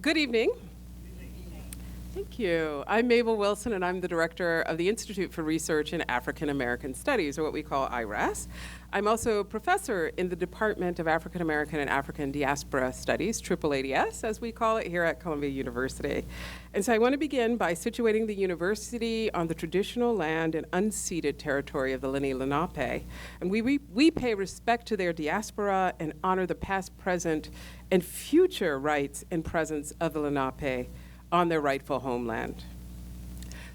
Good evening. Thank you. I'm Mabel Wilson, and I'm the director of the Institute for Research in African American Studies, or what we call IRAAS. I'm also a professor in the Department of African American and African Diaspora Studies, AAADS, as we call it here at Columbia University. And so I want to begin by situating the university on the traditional land and unceded territory of the Lenni Lenape. And we pay respect to their diaspora and honor the past, present, and future rights and presence of the Lenape on their rightful homeland.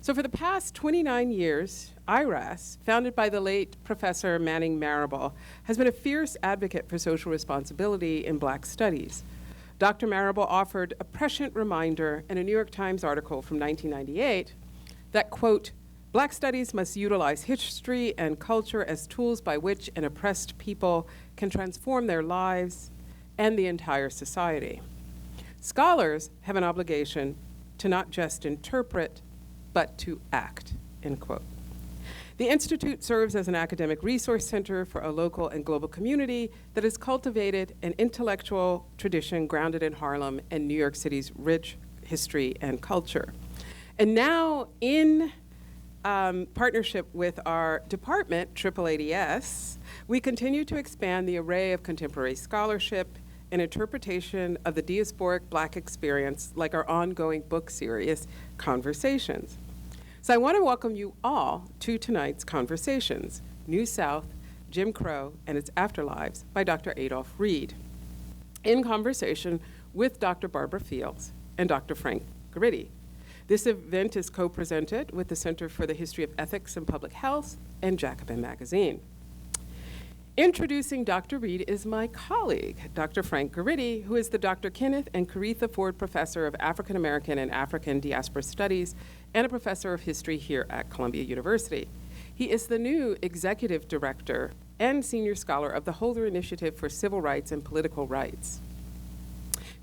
So for the past 29 years, IRAAS, founded by the late Professor Manning Marable, has been a fierce advocate for social responsibility in Black studies. Dr. Marable offered a prescient reminder in a New York Times article from 1998 that, quote, Black studies must utilize history and culture as tools by which an oppressed people can transform their lives and the entire society. Scholars have an obligation to not just interpret, but to act, end quote. The Institute serves as an academic resource center for a local and global community that has cultivated an intellectual tradition grounded in Harlem and New York City's rich history and culture. And now, in partnership with our department, AAADS, we continue to expand the array of contemporary scholarship and interpretation of the diasporic Black experience, like our ongoing book series, Conversations. So I want to welcome you all to tonight's Conversations, New South, Jim Crow, and its Afterlives by Dr. Adolph Reed, in conversation with Dr. Barbara Fields and Dr. Frank Guridy. This event is co-presented with the Center for the History of Ethics and Public Health and Jacobin Magazine. Introducing Dr. Reed is my colleague, Dr. Frank Guridy, who is the Dr. Kenneth and Kareitha Forde Professor of African American and African Diaspora Studies and a professor of history here at Columbia University. He is the new executive director and senior scholar of the Holder Initiative for Civil Rights and Political Rights.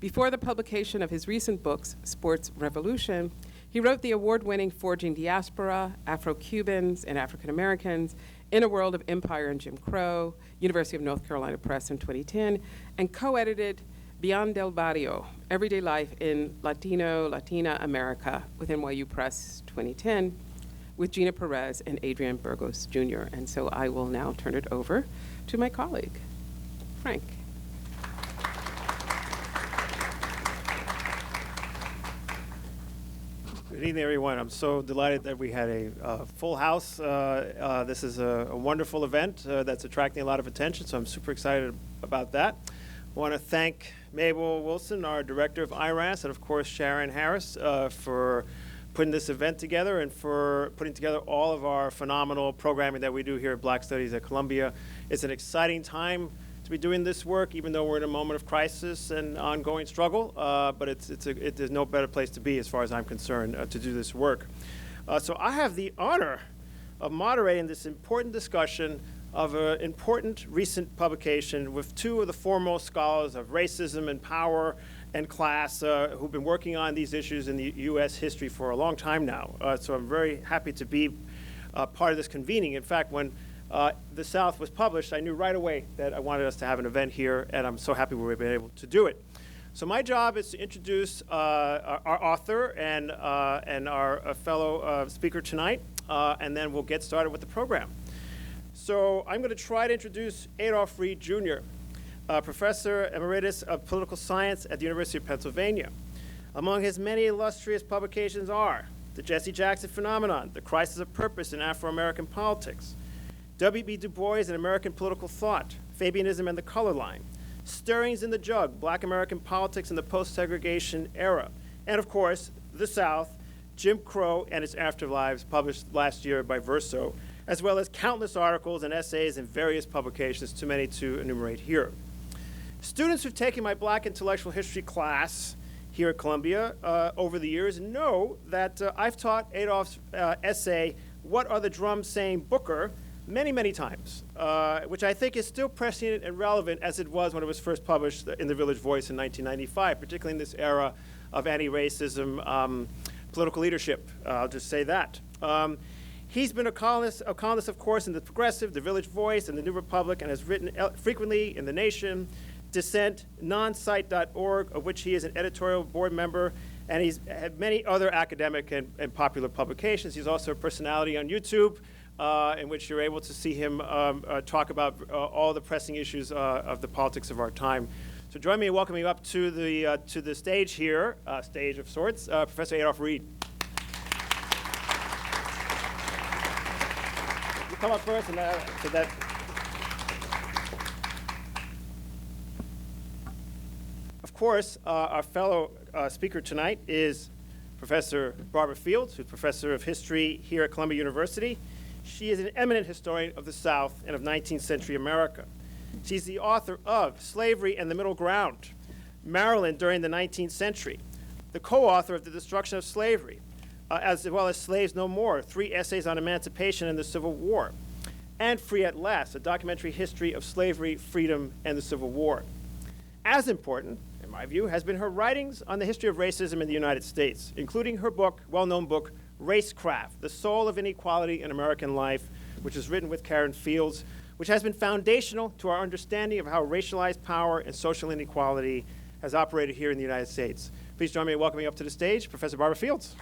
Before the publication of his recent books, Sports Revolution, he wrote the award-winning Forging Diaspora, Afro-Cubans and African Americans in a World of Empire and Jim Crow, University of North Carolina Press in 2010, and co-edited Beyond del Barrio, Everyday Life in Latina America with NYU Press 2010 with Gina Perez and Adrian Burgos Jr. And so I will now turn it over to my colleague, Frank. Good evening, everyone. I'm so delighted that we had a full house. This is a wonderful event that's attracting a lot of attention, so I'm super excited about that. I want to thank Mabel Wilson, our director of IRAAS, and of course Sharon Harris for putting this event together and for putting together all of our phenomenal programming that we do here at Black Studies at Columbia. It's an exciting time to be doing this work, even though we're in a moment of crisis and ongoing struggle, but there's no better place to be as far as I'm concerned to do this work. So I have the honor of moderating this important discussion of an important recent publication with two of the foremost scholars of racism and power and class who've been working on these issues in the U.S. history for a long time now. So I'm very happy to be part of this convening. In fact, when The South was published, I knew right away that I wanted us to have an event here, and I'm so happy we've been able to do it. So my job is to introduce our author and our fellow speaker tonight, and then we'll get started with the program. So I'm going to try to introduce Adolph Reed, Jr., Professor Emeritus of Political Science at the University of Pennsylvania. Among his many illustrious publications are The Jesse Jackson Phenomenon, The Crisis of Purpose in Afro-American Politics, W.B. Du Bois and American Political Thought, Fabianism and the Color Line, Stirrings in the Jug, Black American Politics in the Post-Segregation Era, and of course, The South, Jim Crow and its Afterlives, published last year by Verso, as well as countless articles and essays in various publications, too many to enumerate here. Students who've taken my Black intellectual history class here at Columbia over the years know that I've taught Adolph's essay, What Are the Drums Saying, Booker, many, many times, which I think is still prescient and relevant as it was when it was first published in the Village Voice in 1995, particularly in this era of anti-racism political leadership. I'll just say that. He's been a columnist, of course, in The Progressive, The Village Voice, and The New Republic, and has written frequently in The Nation, dissentnonsite.org, of which he is an editorial board member, and he's had many other academic and popular publications. He's also a personality on YouTube, in which you're able to see him talk about all the pressing issues of the politics of our time. So join me in welcoming up to the stage here, stage of sorts, Professor Adolph Reed. You come up first, and so that. Of course, our fellow speaker tonight is Professor Barbara Fields, who's Professor of History here at Columbia University. She is an eminent historian of the South and of 19th century America. She's the author of Slavery and the Middle Ground, Maryland During the 19th Century, the co-author of The Destruction of Slavery, as well as Slaves No More, 3 essays on emancipation and the Civil War, and Free at Last, a documentary history of slavery, freedom, and the Civil War. As important, in my view, has been her writings on the history of racism in the United States, including her book, well-known book, Racecraft, The Soul of Inequality in American Life, which is written with Karen Fields, which has been foundational to our understanding of how racialized power and social inequality has operated here in the United States. Please join me in welcoming up to the stage Professor Barbara Fields.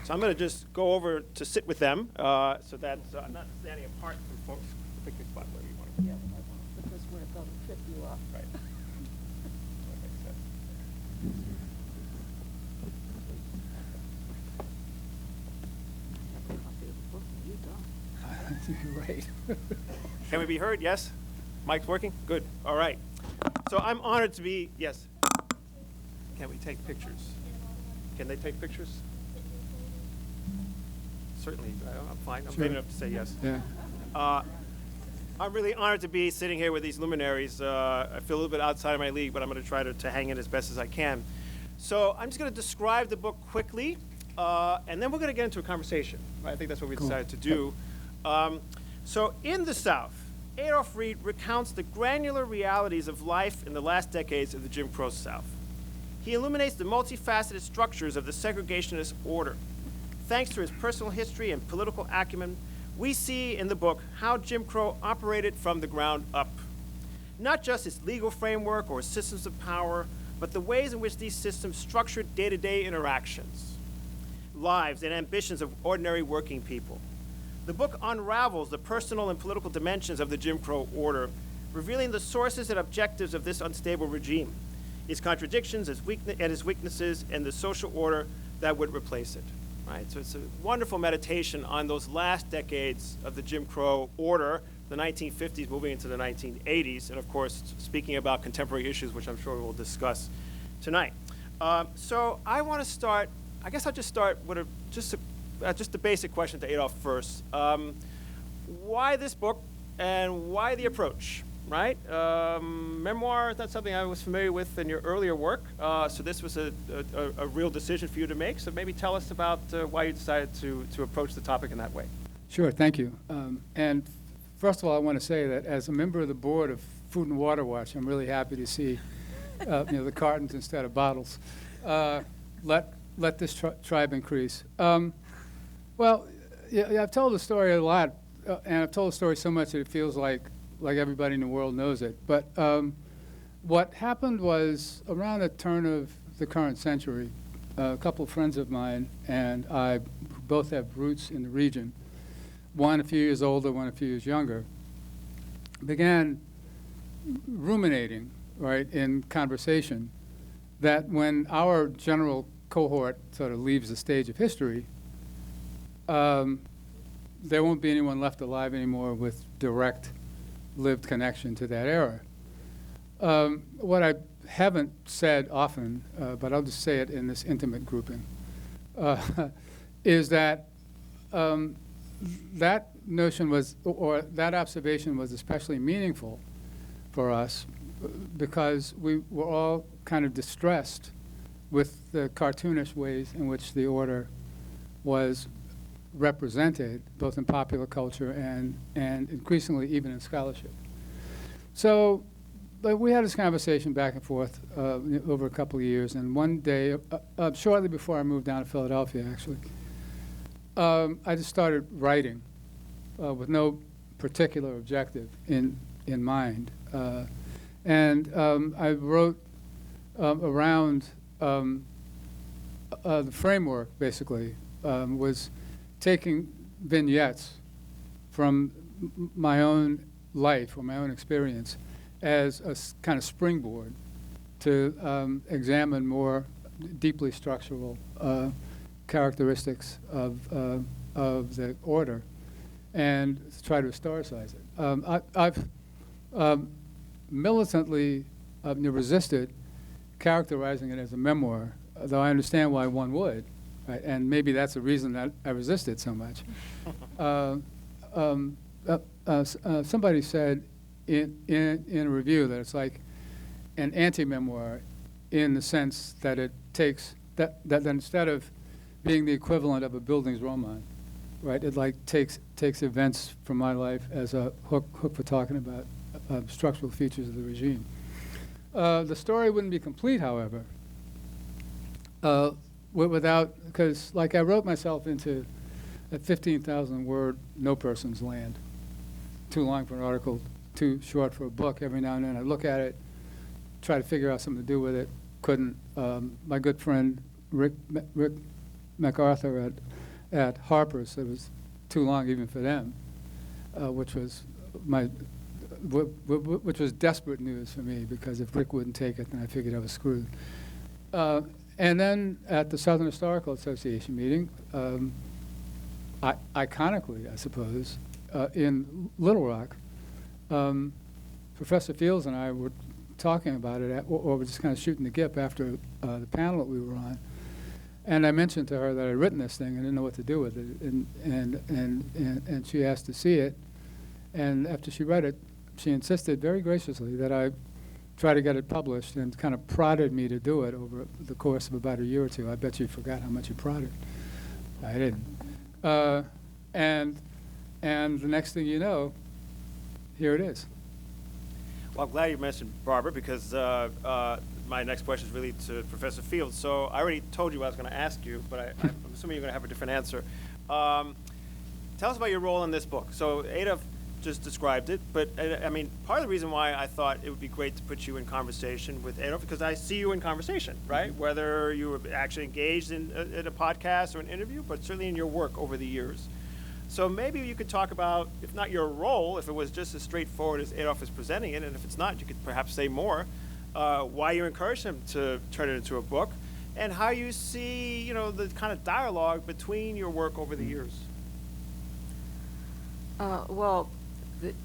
So I'm going to just go over to sit with them so that I'm not standing apart from folks. Pick your spot where you want to. Yeah, because we're going to trip you off. Right. That makes sense. You're right. Can we be heard? Yes? Mic's working? Good. All right. So I'm honored to be, yes. Can we take pictures? Can they take pictures? Certainly. I'm fine. I'm big enough to say yes. Yeah. I'm really honored to be sitting here with these luminaries. I feel a little bit outside of my league, but I'm going to try to hang in as best as I can. So I'm just going to describe the book quickly, and then we're going to get into a conversation. Right? I think that's what we decided to do. So in the South, Adolph Reed recounts the granular realities of life in the last decades of the Jim Crow South. He illuminates the multifaceted structures of the segregationist order. Thanks to his personal history and political acumen, we see in the book how Jim Crow operated from the ground up. Not just its legal framework or systems of power, but the ways in which these systems structured day-to-day interactions, lives, and ambitions of ordinary working people. The book unravels the personal and political dimensions of the Jim Crow order, revealing the sources and objectives of this unstable regime, its contradictions and its weaknesses, and the social order that would replace it. Right? So it's a wonderful meditation on those last decades of the Jim Crow order, the 1950s moving into the 1980s, and of course speaking about contemporary issues, which I'm sure we'll discuss tonight. So I want to start, I guess I'll just start with just a basic question to Adolph first. Why this book and why the approach? Right? Memoir is not something I was familiar with in your earlier work, so this was a real decision for you to make. So maybe tell us about why you decided to approach the topic in that way. Sure, thank you. And first of all, I want to say that as a member of the board of Food and Water Watch, I'm really happy to see the cartons instead of bottles. Let this tribe increase. Well, yeah, I've told the story a lot, and I've told the story so much that it feels like everybody in the world knows it. But what happened was around the turn of the current century, a couple of friends of mine and I, who both have roots in the region, one a few years older, one a few years younger, began ruminating, right, in conversation that when our general cohort sort of leaves the stage of history, there won't be anyone left alive anymore with direct lived connection to that era. What I haven't said often, but I'll just say it in this intimate grouping, is that that notion was, or that observation was especially meaningful for us because we were all kind of distressed with the cartoonish ways in which the order was represented, both in popular culture and increasingly even in scholarship. So we had this conversation back and forth over a couple of years, and one day, shortly before I moved down to Philadelphia, actually, I just started writing with no particular objective in mind. And I wrote around the framework, basically, was taking vignettes from my own life or my own experience as a kind of springboard to examine more deeply structural characteristics of the order and try to historicize it. I've militantly resisted characterizing it as a memoir, though I understand why one would, right? And maybe that's the reason that I resist it so much. Somebody said in a review that it's like an anti-memoir in the sense that it takes, that instead of being the equivalent of a Bildungsroman, right, it like takes events from my life as a hook for talking about structural features of the regime. The story wouldn't be complete, however, without, because like I wrote myself into a 15,000-word no person's land. Too long for an article, too short for a book. Every now and then I look at it, try to figure out something to do with it. Couldn't. My good friend Rick MacArthur at Harper's said it was too long even for them, which was desperate news for me, because if Rick wouldn't take it, then I figured I was screwed. And then at the Southern Historical Association meeting, iconically, I suppose, in Little Rock, Professor Fields and I were talking about it, or were just kind of shooting the gip after the panel that we were on. And I mentioned to her that I'd written this thing and didn't know what to do with it. And she asked to see it. And after she read it, she insisted very graciously that I try to get it published, and kind of prodded me to do it over the course of about a year or two. I bet you forgot how much you prodded. I didn't. And the next thing you know, here it is. Well, I'm glad you mentioned Barbara, because my next question is really to Professor Fields. So I already told you what I was going to ask you, but I'm assuming you're going to have a different answer. Tell us about your role in this book. So Adolph just described it, but I mean, part of the reason why I thought it would be great to put you in conversation with Adolph, because I see you in conversation, right? Whether you were actually engaged in a podcast or an interview, but certainly in your work over the years. So maybe you could talk about, if not your role, if it was just as straightforward as Adolph is presenting it, and if it's not, you could perhaps say more, why you encouraged him to turn it into a book, and how you see, the kind of dialogue between your work over the years. Well,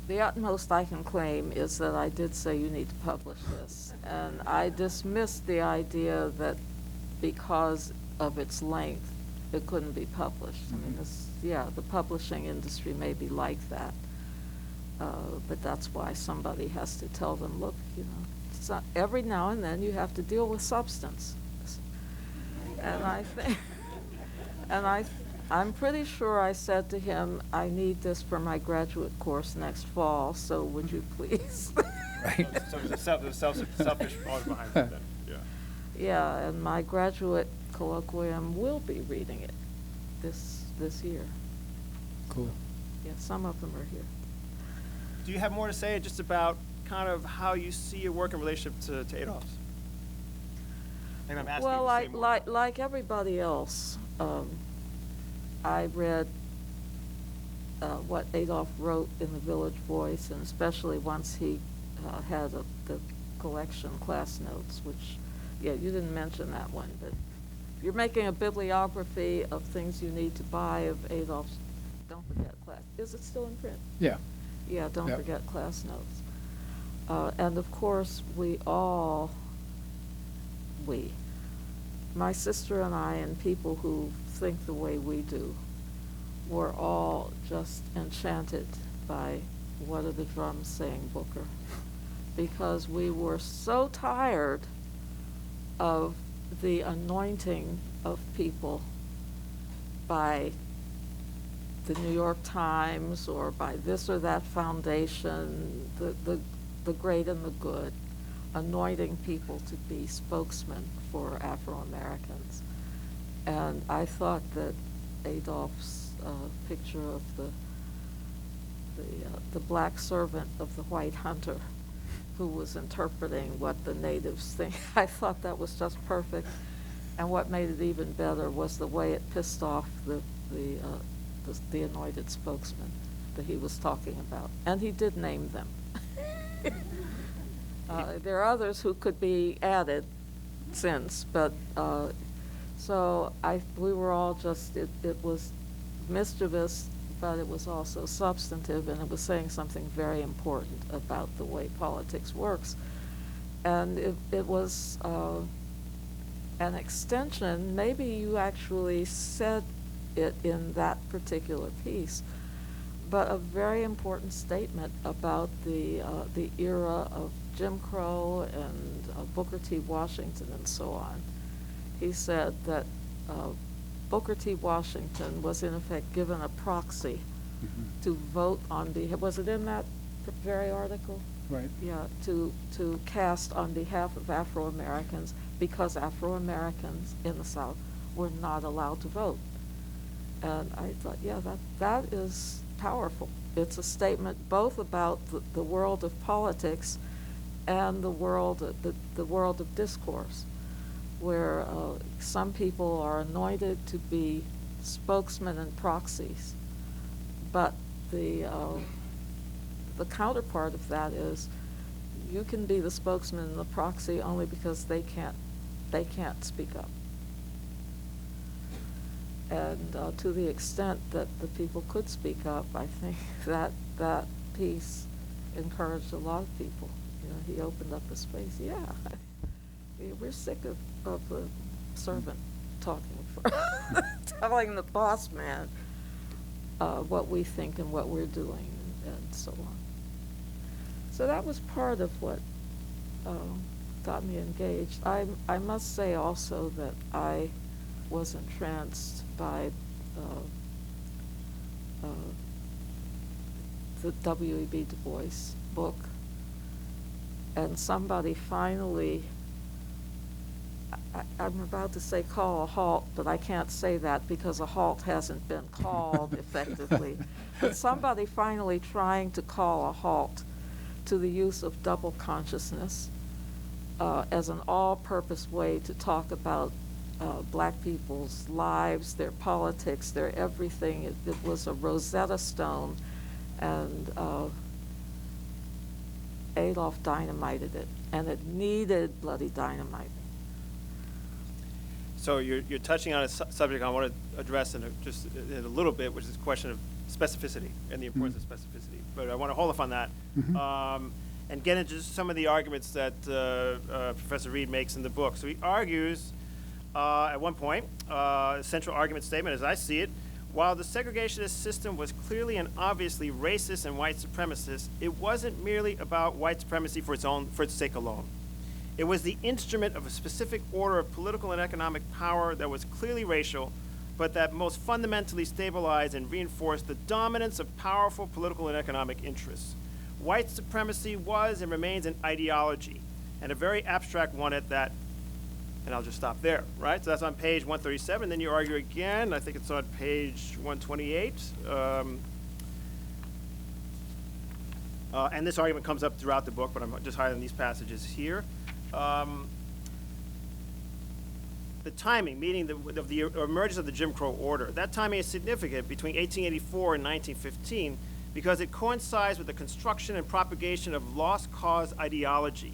the utmost I can claim is that I did say you need to publish this. And I dismissed the idea that because of its length, it couldn't be published. I mean, the publishing industry may be like that. But that's why somebody has to tell them, look, so every now and then you have to deal with substance. And I think, I'm pretty sure I said to him, I need this for my graduate course next fall, so would you please? Right. So there's a selfish cause behind it then. Yeah. Yeah, and my graduate colloquium will be reading it this year. Cool. Yeah, some of them are here. Do you have more to say just about kind of how you see your work in relationship to Adolph's? And I'm asking Well, you to say more. like everybody else, I read what Adolph wrote in the Village Voice, and especially once he had the collection Class Notes, which, yeah, you didn't mention that one, but you're making a bibliography of things you need to buy of Adolph's. Don't forget Class. Is it still in print? Yeah. Yeah, don't Yep. forget Class Notes. And of course, my sister and I and people who think the way we do, were all just enchanted by What Are the Drums Saying, Booker, because we were so tired of the anointing of people by the New York Times or by this or that foundation, the great and the good, anointing people to be spokesmen for Afro-Americans. And I thought that Adolph's picture of the black servant of the white hunter who was interpreting what the natives think. I thought that was just perfect. And what made it even better was the way it pissed off the anointed spokesman that he was talking about. And he did name them. There are others who could be added since, but so we were all just, it was mischievous, but it was also substantive, and it was saying something very important about the way politics works. And it was an extension, maybe you actually said it in that particular piece, but a very important statement about the era of Jim Crow and Booker T. Washington and so on. He said that Booker T. Washington was in effect given a proxy to vote on was it in that very article? Right. Yeah, to cast on behalf of Afro-Americans because Afro-Americans in the South were not allowed to vote. And I thought, yeah, that is powerful. It's a statement both about the world of politics and the world of discourse, where some people are anointed to be spokesmen and proxies, but the counterpart of that is you can be the spokesman and the proxy only because they can't speak up. And to the extent that the people could speak up, I think that piece encouraged a lot of people. You know, he opened up the space. Yeah, we're sick of the servant talking for telling the boss man what we think and what we're doing and so on. So that was part of what got me engaged. I must say also that I was entranced by the W.E.B. Du Bois book, and somebody finally, I'm about to say call a halt, but I can't say that because a halt hasn't been called effectively. But somebody finally trying to call a halt to the use of double consciousness as an all-purpose way to talk about black people's lives, their politics, their everything. It was a Rosetta Stone, and Adolph dynamited it, and it needed bloody dynamite. So you're touching on a subject I want to address in a little bit, which is the question of specificity and the importance of specificity. But I want to hold off on that and get into some of the arguments that Professor Reed makes in the book. So he argues at one point, central argument statement as I see it, while the segregationist system was clearly and obviously racist and white supremacist, it wasn't merely about white supremacy for its sake alone. It was the instrument of a specific order of political and economic power that was clearly racial, but that most fundamentally stabilized and reinforced the dominance of powerful political and economic interests. White supremacy was and remains an ideology, and a very abstract one at that. And I'll just stop there, right? So that's on page 137. Then you argue again. I think it's on page 128. And this argument comes up throughout the book, but I'm just highlighting these passages here. The timing, meaning of the emergence of the Jim Crow order, that timing is significant between 1884 and 1915 because it coincides with the construction and propagation of lost cause ideology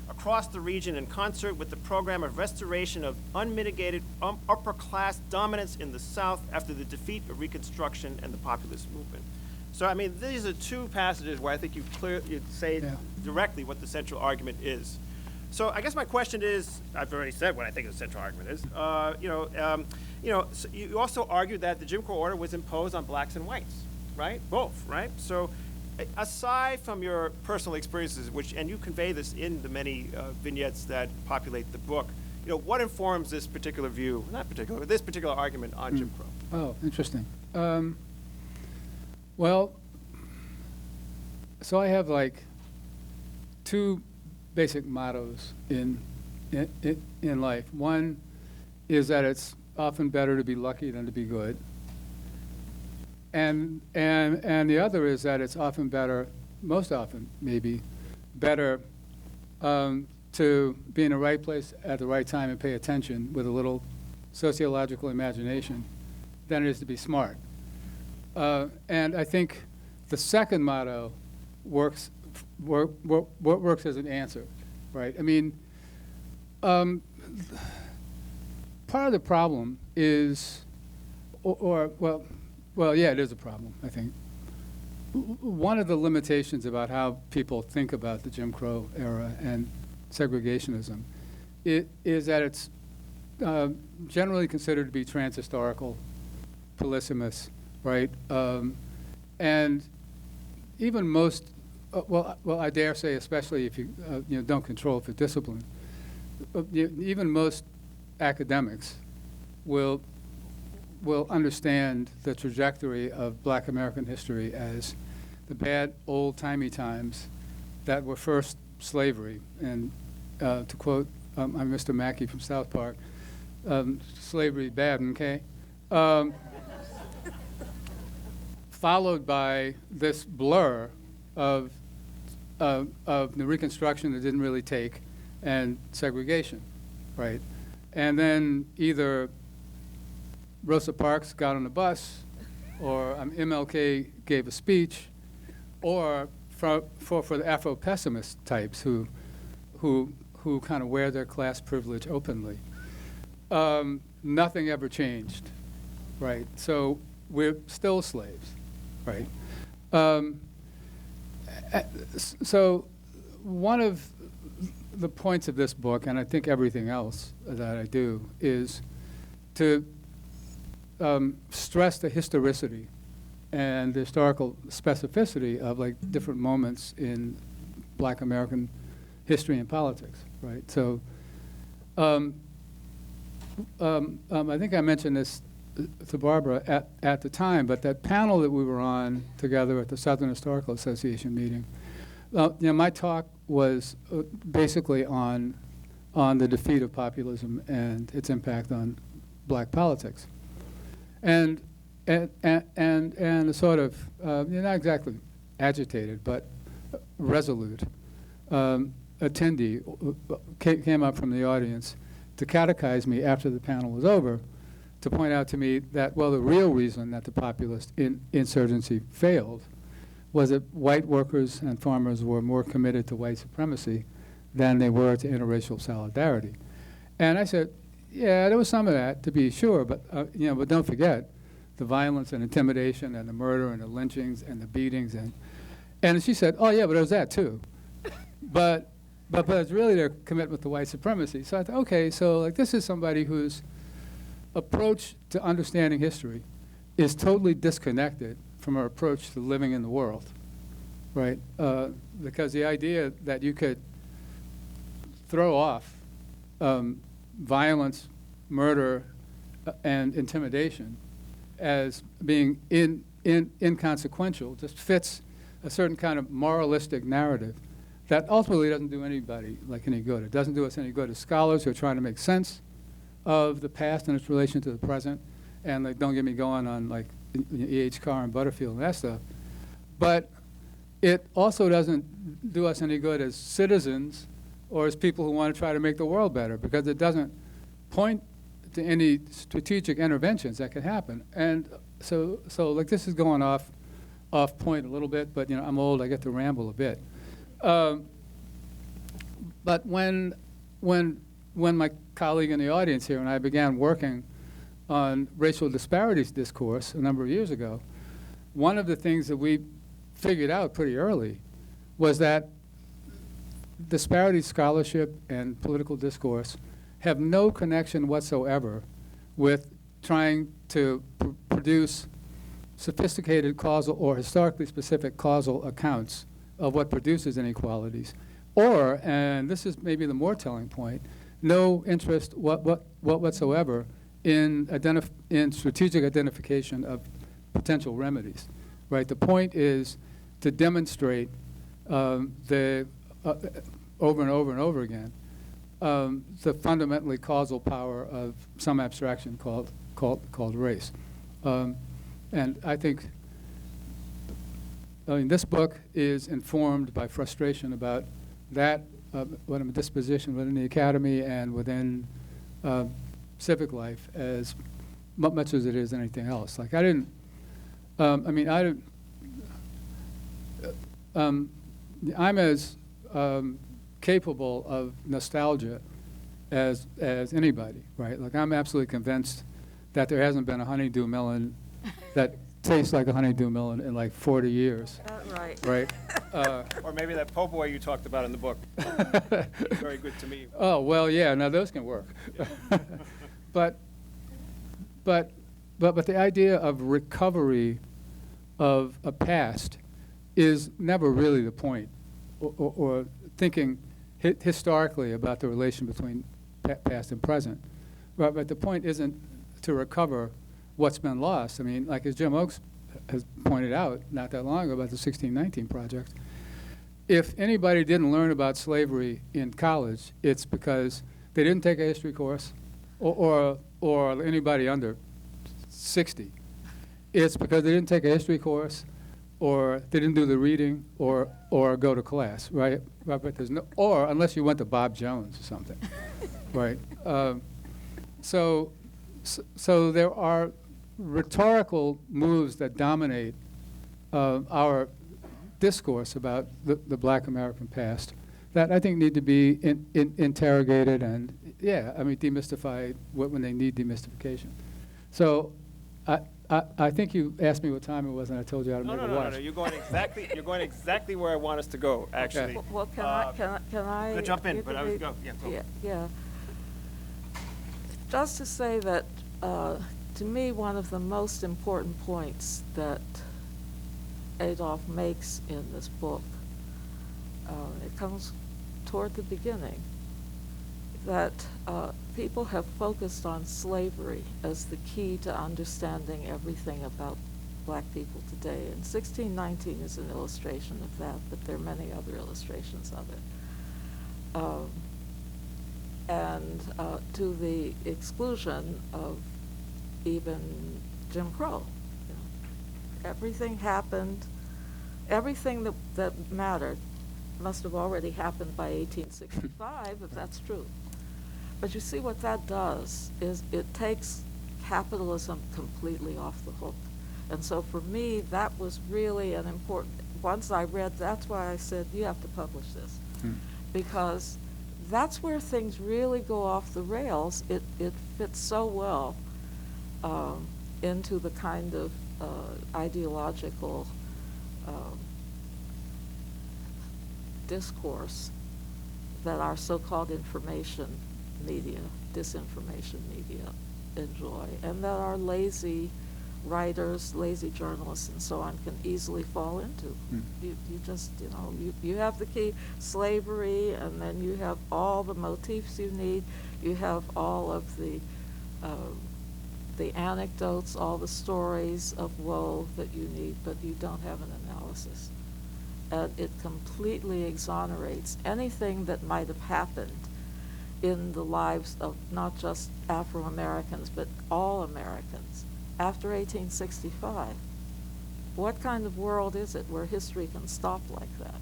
across the region in concert with the program of restoration of unmitigated upper-class dominance in the South after the defeat of Reconstruction and the populist movement. So, I mean, these are two passages where I think you say directly what the central argument is. So I guess my question is, I've already said what I think the central argument is. So you also argued that the Jim Crow order was imposed on blacks and whites, right? Both, right? So aside from your personal experiences, and you convey this in the many vignettes that populate the book, what informs this particular view, but this particular argument on Jim Crow? Oh, interesting. Well, so I have like two basic mottos in life. One is that it's often better to be lucky than to be good. and the other is that it's often better, most often maybe, better to be in the right place at the right time and pay attention with a little sociological imagination than it is to be smart. And I think the second motto works as an answer, right? I mean, part of the problem is, well, yeah, it is a problem, I think. One of the limitations about how people think about the Jim Crow era and segregationism is that it's generally considered to be transhistorical, polysemous, right? And even most, well, I dare say, especially if you don't control it for discipline, even most academics will understand the trajectory of Black American history as the bad old-timey times that were first slavery. And to quote, I'm Mr. Mackey from South Park, slavery bad, okay? Followed by this blur of the Reconstruction that didn't really take, and segregation, right? And then either Rosa Parks got on a bus, or MLK gave a speech, or for the Afro-pessimist types who kind of wear their class privilege openly. Nothing ever changed, right? So we're still slaves, right? So one of the points of this book, and I think everything else that I do, is to stress the historicity and the historical specificity of like different moments in Black American history and politics, right? So I think I mentioned this to Barbara at the time, but that panel that we were on together at the Southern Historical Association meeting, my talk was basically on the defeat of populism and its impact on Black politics. And a sort of, not exactly agitated, but resolute attendee came up from the audience to catechize me after the panel was over, to point out to me that, well, the real reason that the populist insurgency failed was that white workers and farmers were more committed to white supremacy than they were to interracial solidarity. And I said, yeah, there was some of that, to be sure, but but don't forget the violence and intimidation and the murder and the lynchings and the beatings and she said, oh yeah, but there was that too, but it's really their commitment to white supremacy. So I thought, okay, so like this is somebody whose approach to understanding history is totally disconnected from her approach to living in the world, right? Because the idea that you could throw off violence, murder, and intimidation as being inconsequential just fits a certain kind of moralistic narrative that ultimately doesn't do anybody like any good. It doesn't do us any good as scholars who are trying to make sense of the past and its relation to the present. And like, don't get me going on like E.H. Carr and Butterfield and that stuff. But it also doesn't do us any good as citizens or as people who want to try to make the world better, because it doesn't point to any strategic interventions that could happen. And so like this is going off point a little bit, but I'm old, I get to ramble a bit. But when my colleague in the audience here and I began working on racial disparities discourse a number of years ago, one of the things that we figured out pretty early was that disparity scholarship and political discourse have no connection whatsoever with trying to produce sophisticated causal or historically specific causal accounts of what produces inequalities, or, and this is maybe the more telling point, no interest whatsoever in strategic identification of potential remedies, right? The point is to demonstrate over and over and over again the fundamentally causal power of some abstraction called race. And I think I mean, this book is informed by frustration about that, what I'm a disposition within the academy and within civic life as much as it is anything else. Like I didn't, I'm as capable of nostalgia as anybody, right? Like I'm absolutely convinced that there hasn't been a honeydew melon that tastes like a honeydew melon in like 40 years. Right. Right? Or maybe that po' boy you talked about in the book. Very good to me. Oh, well, yeah, now those can work. But the idea of recovery of a past is never really the point, or thinking historically about the relation between past and present. But the point isn't to recover what's been lost. I mean, like as Jim Oakes has pointed out not that long ago about the 1619 Project, if anybody didn't learn about slavery in college, it's because they didn't take a history course, or anybody under 60. It's because they didn't take a history course, or they didn't do the reading, or go to class, right? But there's no, or unless you went to Bob Jones or something, right? So there are rhetorical moves that dominate our discourse about the Black American past that I think need to be interrogated and, yeah, I mean, demystified when they need demystification. So I think you asked me what time it was, and I told you how to make a watch. No. You're going exactly where I want us to go, actually. Okay. Well, can I? Go jump in, but I would go. Yeah, go. Yeah. Just to say that, to me, one of the most important points that Adolph makes in this book, it comes toward the beginning, that people have focused on slavery as the key to understanding everything about Black people today. And 1619 is an illustration of that, but there are many other illustrations of it. And to the exclusion of even Jim Crow. You know, everything happened, everything that mattered must have already happened by 1865, if that's true. But you see what that does is it takes capitalism completely off the hook. And so for me, that was really an important, once I read, that's why I said, you have to publish this. Because that's where things really go off the rails. It fits so well into the kind of ideological discourse that our so-called information media, disinformation media enjoy, and that our lazy writers, lazy journalists, and so on can easily fall into. You just, you have the key, slavery, and then you have all the motifs you need. You have all of the anecdotes, all the stories of woe that you need, but you don't have an analysis. And it completely exonerates anything that might have happened in the lives of not just Afro-Americans, but all Americans after 1865. What kind of world is it where history can stop like that?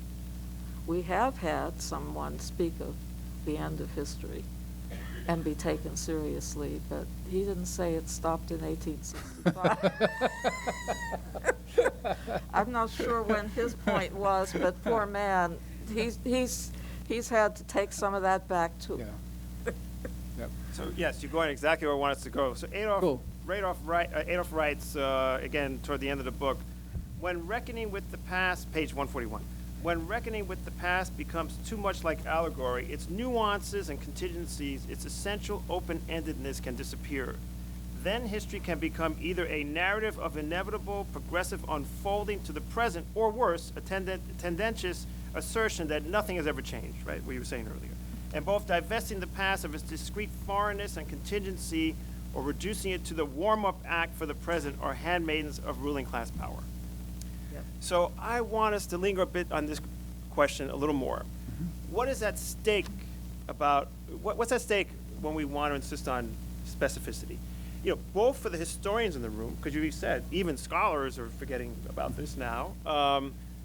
We have had someone speak of the end of history and be taken seriously, but he didn't say it stopped in 1865. I'm not sure when his point was, but poor man, he's had to take some of that back too. Yeah. Yep. So yes, you're going exactly where I want us to go. So Adolph writes, again, toward the end of the book, when reckoning with the past, page 141, when reckoning with the past becomes too much like allegory, its nuances and contingencies, its essential open-endedness can disappear. Then history can become either a narrative of inevitable progressive unfolding to the present, or worse, a tendentious assertion that nothing has ever changed, right, what you were saying earlier. And both divesting the past of its discrete foreignness and contingency, or reducing it to the warm-up act for the present, are handmaidens of ruling class power. Yep. So I want us to linger a bit on this question a little more. What is at stake about, what's at stake when we want to insist on specificity? Both for the historians in the room, because you said even scholars are forgetting about this now,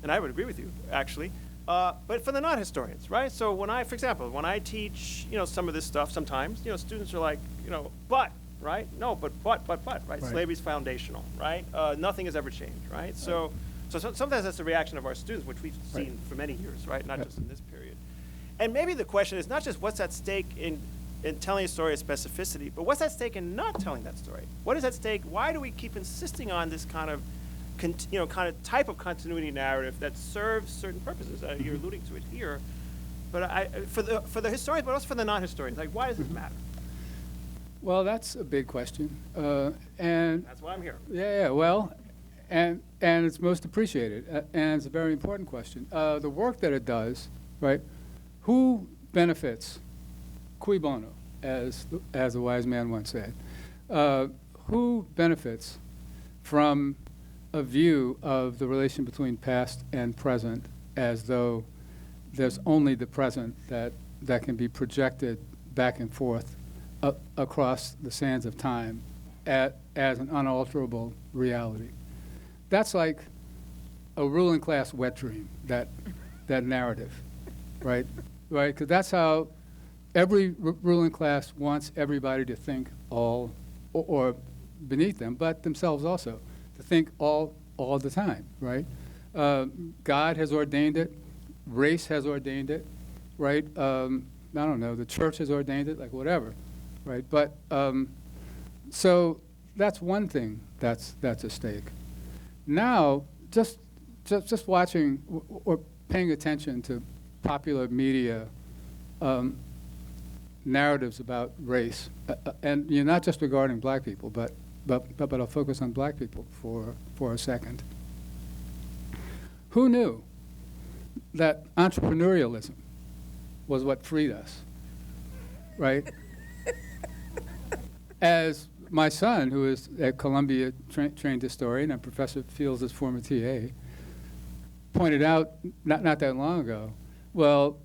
and I would agree with you, actually. But for the non-historians, right? So for example, when I teach, some of this stuff, sometimes, students are like, but, right? No, but, right? Right. Slavery's foundational, right? Nothing has ever changed, right? So sometimes that's the reaction of our students, which we've seen for many years, right? Not just in this period. And maybe the question is not just what's at stake in telling a story of specificity, but what's at stake in not telling that story? What is at stake? Why do we keep insisting on this kind of type of continuity narrative that serves certain purposes? You're alluding to it here, but for the historians, but also for the non-historians, like why does this matter? Well, that's a big question, and That's why I'm here. yeah. Well, and it's most appreciated, and it's a very important question. The work that it does, right? Who benefits? Cui bono, as a wise man once said. Who benefits from a view of the relation between past and present as though there's only the present that can be projected back and forth across the sands of time as an unalterable reality? That's like a ruling class wet dream, that narrative, right? Right, because that's how every ruling class wants everybody to think all, or beneath them, but themselves also, to think all the time, right? God has ordained it, race has ordained it, right? I don't know, the church has ordained it, like whatever, right? But, so that's one thing that's at stake. Now, just watching or paying attention to popular media narratives about race, and not just regarding black people, but I'll focus on black people for a second. Who knew that entrepreneurialism was what freed us, right? As my son, who is at Columbia trained historian and Professor Fields' former TA, pointed out not that long ago, well,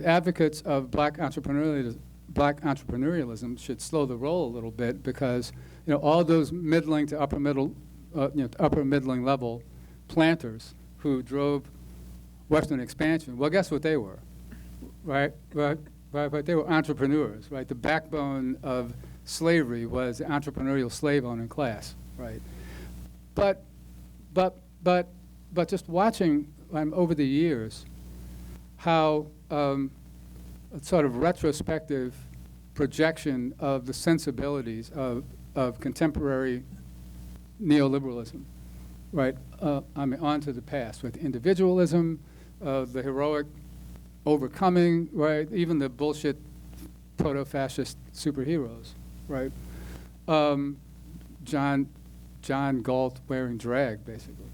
advocates of black entrepreneurialism should slow the roll a little bit because all those middling to upper middling level planters who drove Western expansion. Well, guess what they were, right? Right. They were entrepreneurs, right? The backbone of slavery was the entrepreneurial slave owning class, right? But just watching over the years how a sort of retrospective projection of the sensibilities of contemporary neoliberalism, right? Onto the past with individualism, the heroic overcoming, right? Even the bullshit proto-fascist superheroes, right? John Galt wearing drag, basically,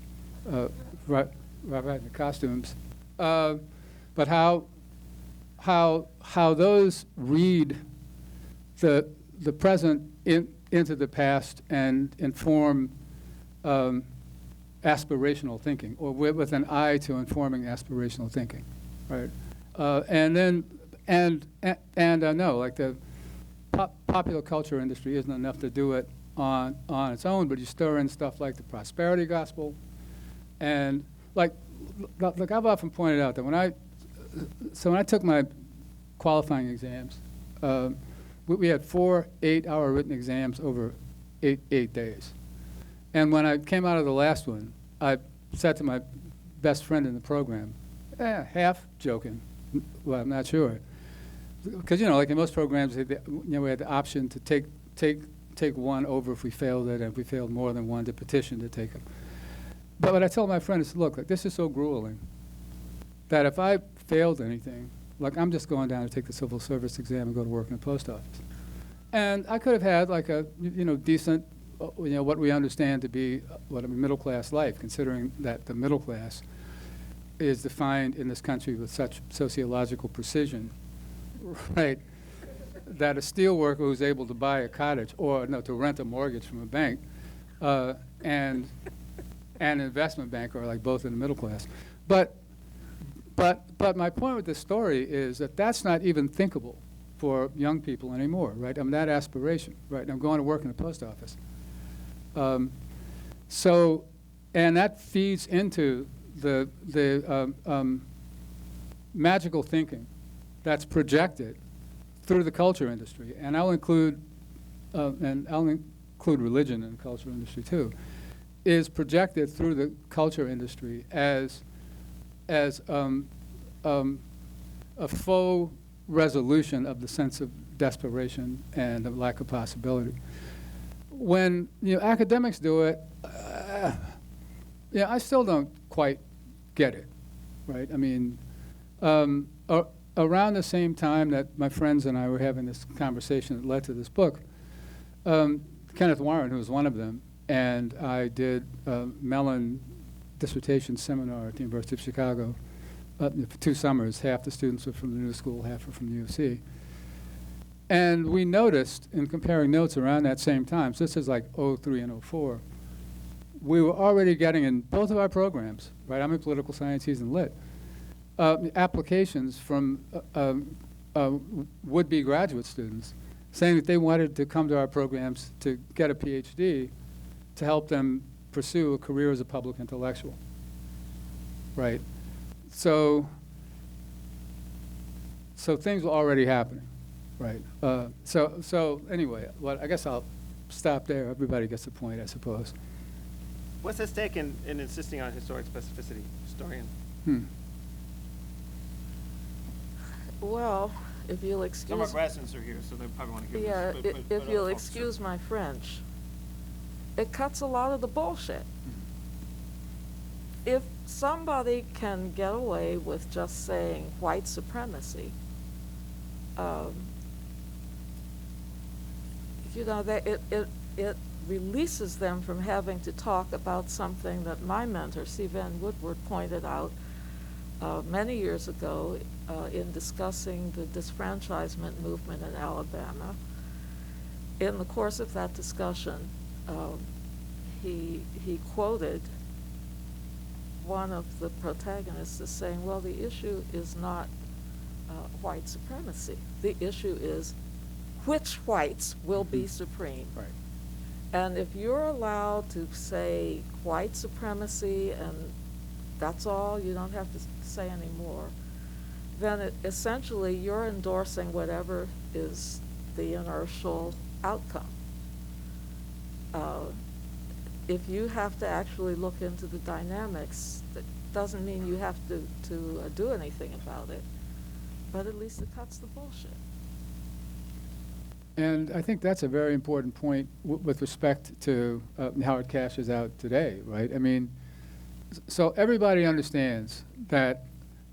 right, the costumes. But how those read the present into the past and inform aspirational thinking, or with an eye to informing aspirational thinking, right? And no, like the popular culture industry isn't enough to do it on its own, but you stir in stuff like the prosperity gospel, and like I've often pointed out that when I took my qualifying exams, we had 4 8-hour written exams over eight days. And when I came out of the last one, I said to my best friend in the program, half joking, well, I'm not sure. Because, like in most programs, we had the option to take one over if we failed it, and if we failed more than one, to petition to take them. But what I told my friend is, look, this is so grueling that if I failed anything, I'm just going down to take the civil service exam and go to work in the post office. And I could have had a decent, what we understand to be middle-class life, considering that the middle class is defined in this country with such sociological precision, right, that a steel worker who's able to buy a cottage, or to rent a mortgage from a bank, and an investment banker are both in the middle class. But my point with this story is that that's not even thinkable for young people anymore, right? That aspiration, right? I'm going to work in the post office. And that feeds into magical thinking that's projected through the culture industry, and I'll include religion in the culture industry too, is projected through the culture industry as a faux resolution of the sense of desperation and of lack of possibility. When academics do it, I still don't quite get it, right? I mean, around the same time that my friends and I were having this conversation that led to this book, Kenneth Warren, who was one of them, and I did a Mellon dissertation seminar at the University of Chicago for 2 summers. Half the students were from the New School, half were from the U of C. And we noticed, in comparing notes around that same time, so this is like 03 and 04, we were already getting in both of our programs, right? I'm in political science, he's in lit, applications from would-be graduate students saying that they wanted to come to our programs to get a PhD to help them pursue a career as a public intellectual, right? So things were already happening, right? So anyway, well, I guess I'll stop there. Everybody gets the point, I suppose. What's at stake in insisting on historic specificity, historian? Well, if you'll Some excuse... of our grad students are here, so they probably want to hear Yeah, this. if you'll excuse my French, it cuts a lot of the bullshit. If somebody can get away with just saying white supremacy, it releases them from having to talk about something that my mentor, C. Van Woodward, pointed out many years ago in discussing the disfranchisement movement in Alabama. In the course of that discussion, he quoted one of the protagonists as saying, well, the issue is not white supremacy. The issue is which whites will be supreme. Right. And if you're allowed to say white supremacy and that's all, you don't have to say any more, then essentially you're endorsing whatever is the inertial outcome. If you have to actually look into the dynamics, that doesn't mean you have to do anything about it, but at least it cuts the bullshit. And I think that's a very important point with respect to how it cashes out today, right? I mean, so everybody understands that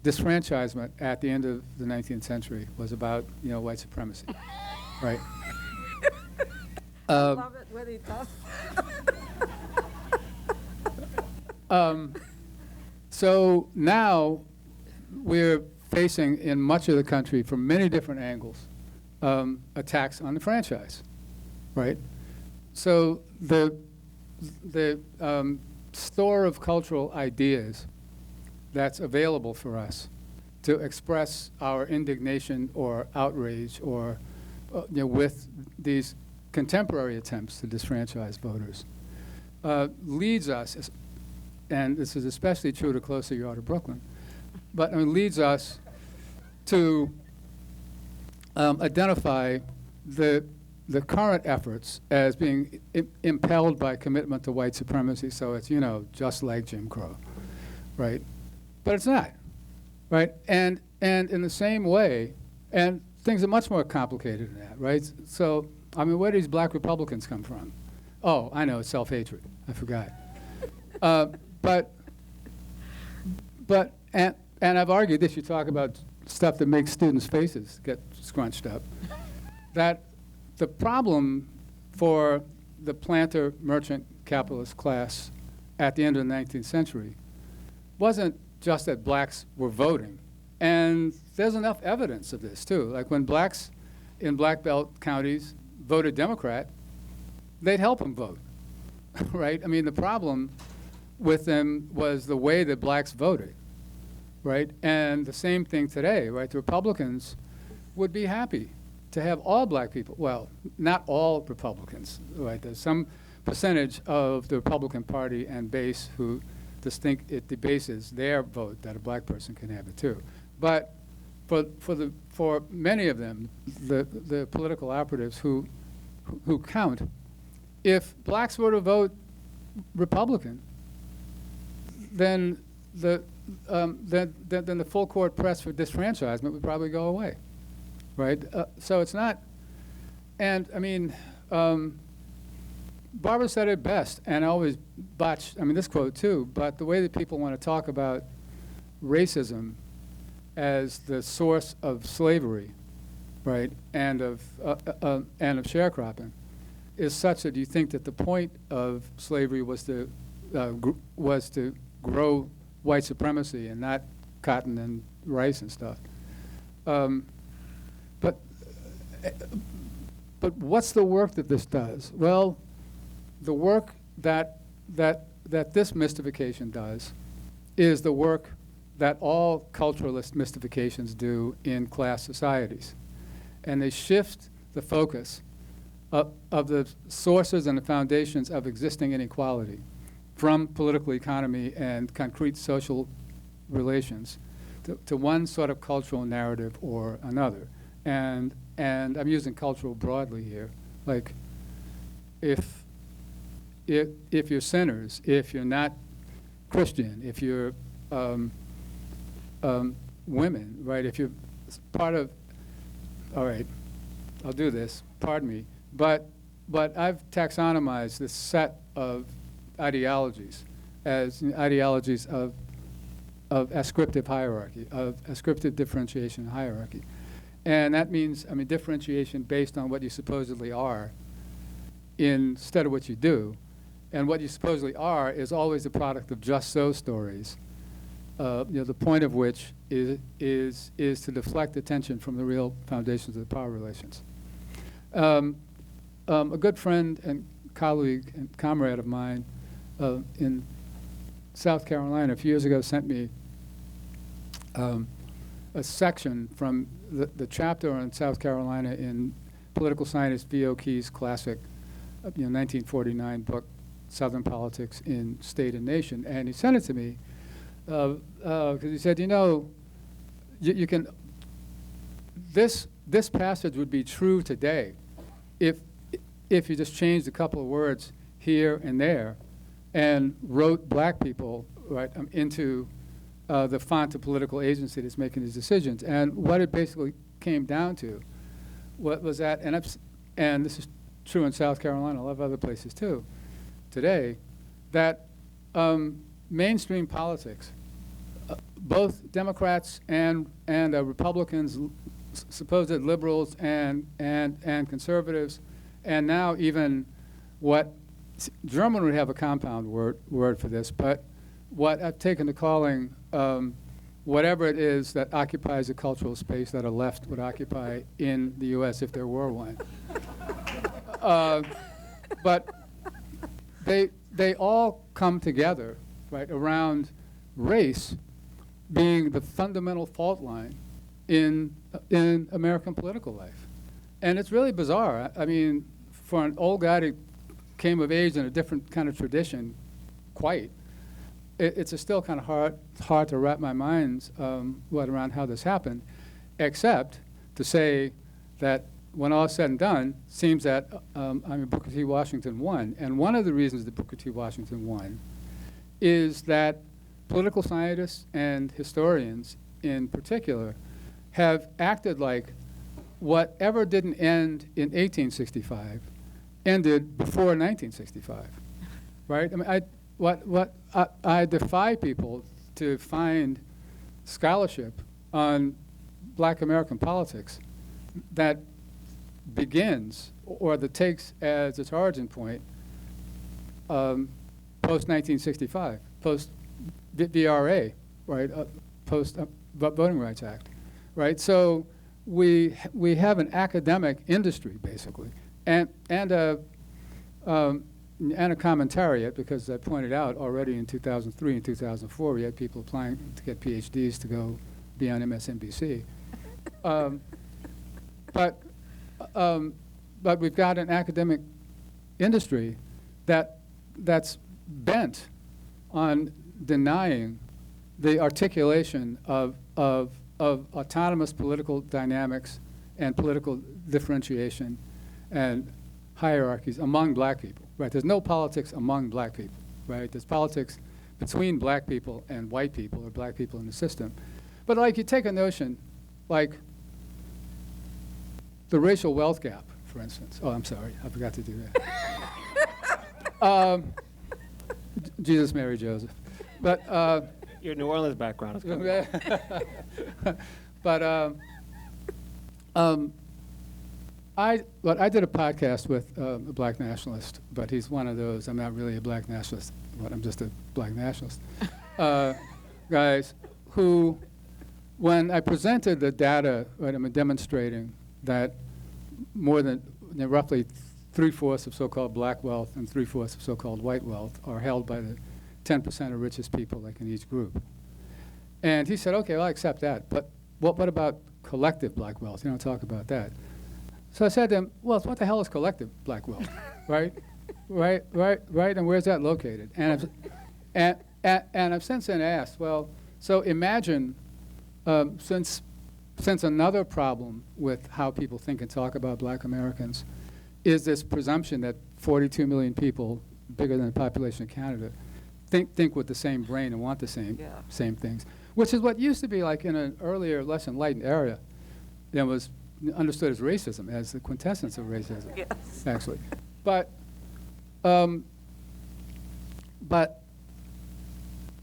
disfranchisement at the end of the 19th century was about, white supremacy, right? I love it when he does. So now we're facing in much of the country from many different angles attacks on the franchise, right? So the store of cultural ideas that's available for us to express our indignation or outrage or with these contemporary attempts to disfranchise voters leads us, and this is especially true to Closer You Are to Brooklyn, but leads us to identify the current efforts as being impelled by commitment to white supremacy, so it's, just like Jim Crow, right? But it's not, right? And in the same way, and things are much more complicated than that, right? So, where do these black Republicans come from? Oh, I know, it's self-hatred. I forgot. And I've argued this, you talk about stuff that makes students' faces get scrunched up, that the problem for the planter merchant capitalist class at the end of the 19th century wasn't just that blacks were voting. And there's enough evidence of this, too. Like when blacks in black belt counties voted Democrat, they'd help them vote, right? The problem with them was the way that blacks voted, right? And the same thing today, right? The Republicans would be happy to have all black people. Well, not all Republicans, right? There's some percentage of the Republican Party and base who it debases their vote that a black person can have it too. But for many of them, the political operatives who count, if blacks were to vote Republican, then the full court press for disfranchisement would probably go away, right? So it's not, and I mean, Barbara said it best, and I always botch, this quote too, but the way that people want to talk about racism as the source of slavery, right, and of sharecropping, is such that you think that the point of slavery was to grow white supremacy and not cotton and rice and stuff. But what's the work that this does? Well, the work that this mystification does is the work that all culturalist mystifications do in class societies. And they shift the focus of the sources and the foundations of existing inequality from political economy and concrete social relations to one sort of cultural narrative or another. And I'm using cultural broadly here. Like, if you're sinners, if you're not Christian, if you're women, right? If you're part of, all right, I'll do this, pardon me, but I've taxonomized this set of ideologies as ideologies of ascriptive hierarchy, of ascriptive differentiation hierarchy. And that means, differentiation based on what you supposedly are instead of what you do. And what you supposedly are is always the product of just so stories, the point of which is to deflect attention from the real foundations of the power relations. A good friend and colleague and comrade of mine in South Carolina a few years ago sent me a section from the chapter on South Carolina in political scientist V.O. Key's classic 1949 book, Southern Politics in State and Nation. And he sent it to me because he said, you can, this passage would be true today if you just changed a couple of words here and there and wrote black people right into the font of political agency that's making these decisions. And what it basically came down to was that, and this is true in South Carolina, a lot of other places too, today, that mainstream politics, both Democrats and Republicans, supposed liberals and conservatives, and now even what German would have a compound word for this, but what I've taken to calling whatever it is that occupies a cultural space that a left would occupy in the U.S. if there were one. But they all come together, right, around race being the fundamental fault line in American political life. And it's really bizarre. For an old guy who came of age in a different kind of tradition, it's still kind of hard to wrap my mind around how this happened, except to say that when all is said and done, seems that Booker T. Washington won. And one of the reasons that Booker T. Washington won is that political scientists and historians in particular have acted like whatever didn't end in 1865 ended before 1965, right? I defy people to find scholarship on black American politics that begins or that takes as its origin point post-1965, post-VRA, right, post-Voting Rights Act, right? So we have an academic industry, basically, and a commentariat, because I pointed out already in 2003 and 2004, we had people applying to get PhDs to go be on MSNBC. But we've got an academic industry that's bent on denying the articulation of autonomous political dynamics and political differentiation and hierarchies among black people, right? There's no politics among black people, right? There's politics between black people and white people or black people in the system. But like you take a notion like the racial wealth gap, for instance. Oh, I'm sorry, I forgot to do that. Jesus, Mary, Joseph. But Your New Orleans background is coming. but I did a podcast with a black nationalist, but he's one of those, I'm not really a black nationalist, but I'm just a black nationalist, guys who, when I presented the data, right, I'm demonstrating that more than roughly 3/4 of so-called black wealth and 3/4 of so-called white wealth are held by the 10% of richest people, like in each group. And he said, okay, well, I accept that, but what about collective black wealth? You don't talk about that. So I said to him, well, what the hell is collective black wealth, right? Right, and where's that located? And I've since then asked, well, so imagine, since another problem with how people think and talk about black Americans is this presumption that 42 million people, bigger than the population of Canada, think with the same brain and want the same things, which is what used to be like in an earlier, less enlightened era, that was understood as racism, as the quintessence of racism, actually. But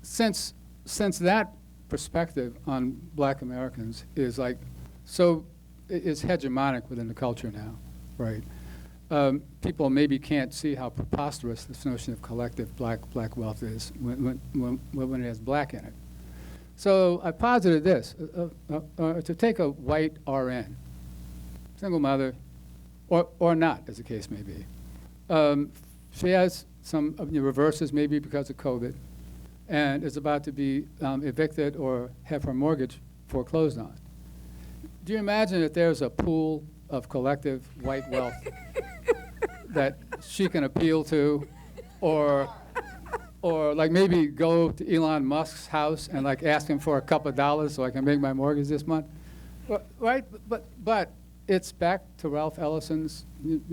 since that perspective on black Americans is like is hegemonic within the culture now, right? People maybe can't see how preposterous this notion of collective black wealth is when it has black in it. So I posited this, to take a white RN, single mother, or not, as the case may be. She has some reverses, maybe because of COVID, and is about to be evicted or have her mortgage foreclosed on. Do you imagine that there's a pool of collective white wealth that she can appeal to, or like maybe go to Elon Musk's house and like ask him for a couple of dollars so I can make my mortgage this month? Right, but it's back to Ralph Ellison's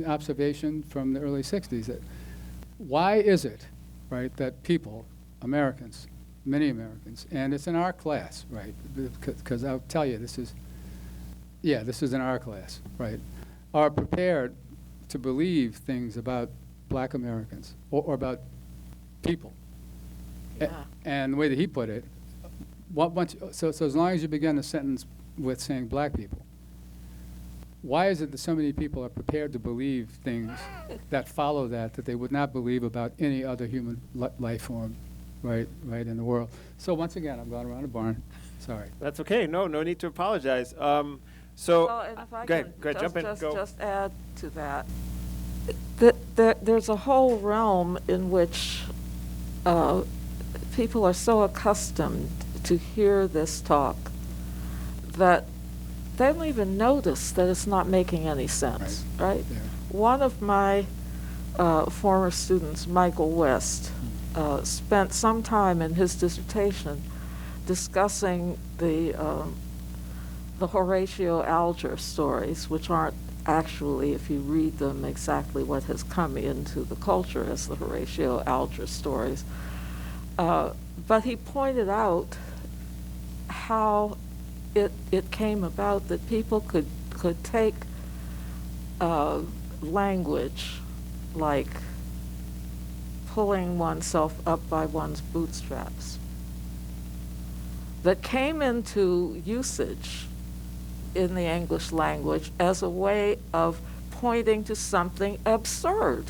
observation from the early 60s that why is it, right, that people, Americans, many Americans, and it's in our class, right, because I'll tell you, this is in our class, right, are prepared to believe things about black Americans or about people. Yeah. And the way that he put it, so as long as you begin a sentence with saying black people, why is it that so many people are prepared to believe things that follow that they would not believe about any other human life form, right in the world? So once again, I'm going around the barn. Sorry. That's okay. No need to apologize. And if I go can ahead, jump in. just add to that, there's a whole realm in which people are so accustomed to hear this talk that they don't even notice that it's not making any sense, right? Yeah. One of my former students, Michael West, spent some time in his dissertation discussing the Horatio Alger stories, which aren't actually, if you read them, exactly what has come into the culture as the Horatio Alger stories. But he pointed out how it came about that people could take language like pulling oneself up by one's bootstraps that came into usage in the English language as a way of pointing to something absurd.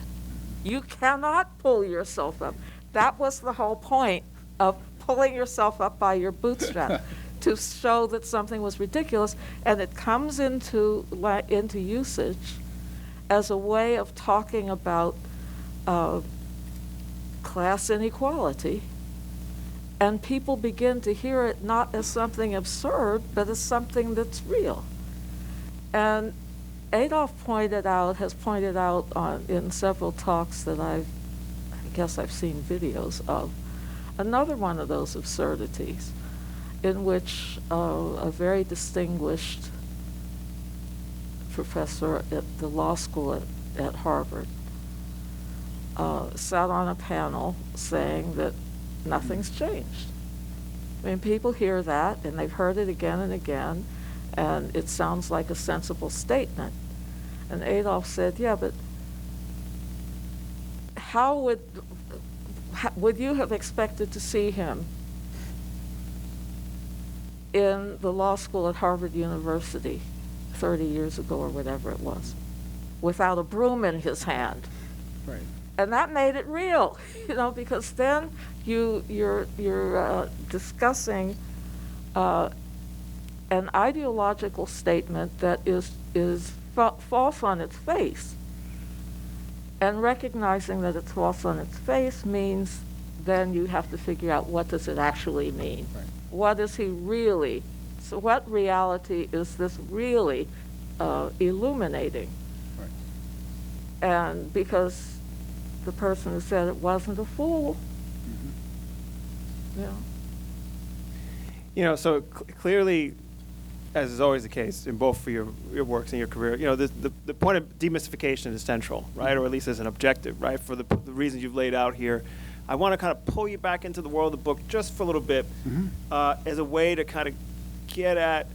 You cannot pull yourself up. That was the whole point of pulling yourself up by your bootstrap, to show that something was ridiculous, and it comes into usage as a way of talking about class inequality, and people begin to hear it not as something absurd, but as something that's real. And Adolph has pointed out in several talks that I guess I've seen videos of, another one of those absurdities in which a very distinguished professor at the law school at Harvard sat on a panel saying that nothing's changed. I mean, people hear that, and they've heard it again and again, and it sounds like a sensible statement. And Adolph said, yeah, but how would you have expected to see him in the law school at Harvard University 30 years ago or whatever it was, without a broom in his hand? Right. And that made it real, because then you're discussing an ideological statement that is false on its face. And recognizing that it's false on its face means then you have to figure out, what does it actually mean? Right. What is he really? So what reality is this really illuminating? Right. And because the person who said it wasn't a fool, So clearly, as is always the case in both for your works and your career, the point of demystification is central, right? Or at least as an objective, right? For the reasons you've laid out here. I want to kind of pull you back into the world of the book just for a little bit as a way to kind of get at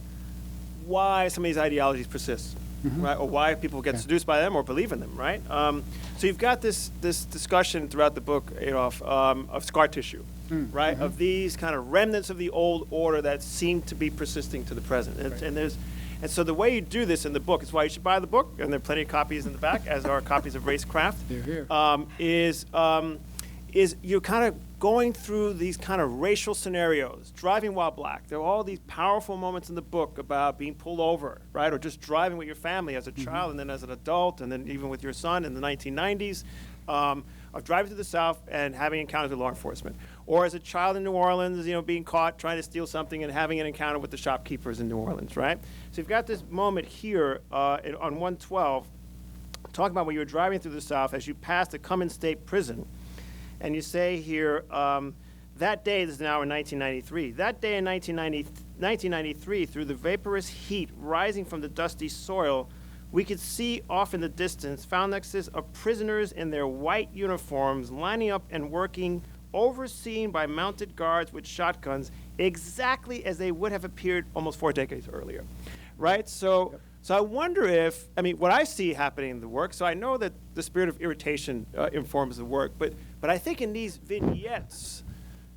why some of these ideologies persist, right? Or why people get seduced by them or believe in them, right? So you've got this discussion throughout the book, Adolph, of scar tissue, right? Of these kind of remnants of the old order that seem to be persisting to the present. And so the way you do this in the book, it's why you should buy the book, and there are plenty of copies in the back, as are copies of Racecraft. They're here. Is you're kind of going through these kind of racial scenarios, driving while black. There are all these powerful moments in the book about being pulled over, right? Or just driving with your family as a child and then as an adult, and then even with your son in the 1990s, of driving to the South and having encounters with law enforcement. Or as a child in New Orleans, being caught trying to steal something and having an encounter with the shopkeepers in New Orleans, right? So you've got this moment here on 112, talking about when you were driving through the South as you passed the Cummins State Prison. And you say here, that day, this is now in 1993, that day in 1993, through the vaporous heat rising from the dusty soil, we could see off in the distance phalanxes of prisoners in their white uniforms lining up and working, overseen by mounted guards with shotguns, exactly as they would have appeared almost 4 decades earlier, right? So I wonder if, what I see happening in the work, so I know that the spirit of irritation informs the work, but I think in these vignettes,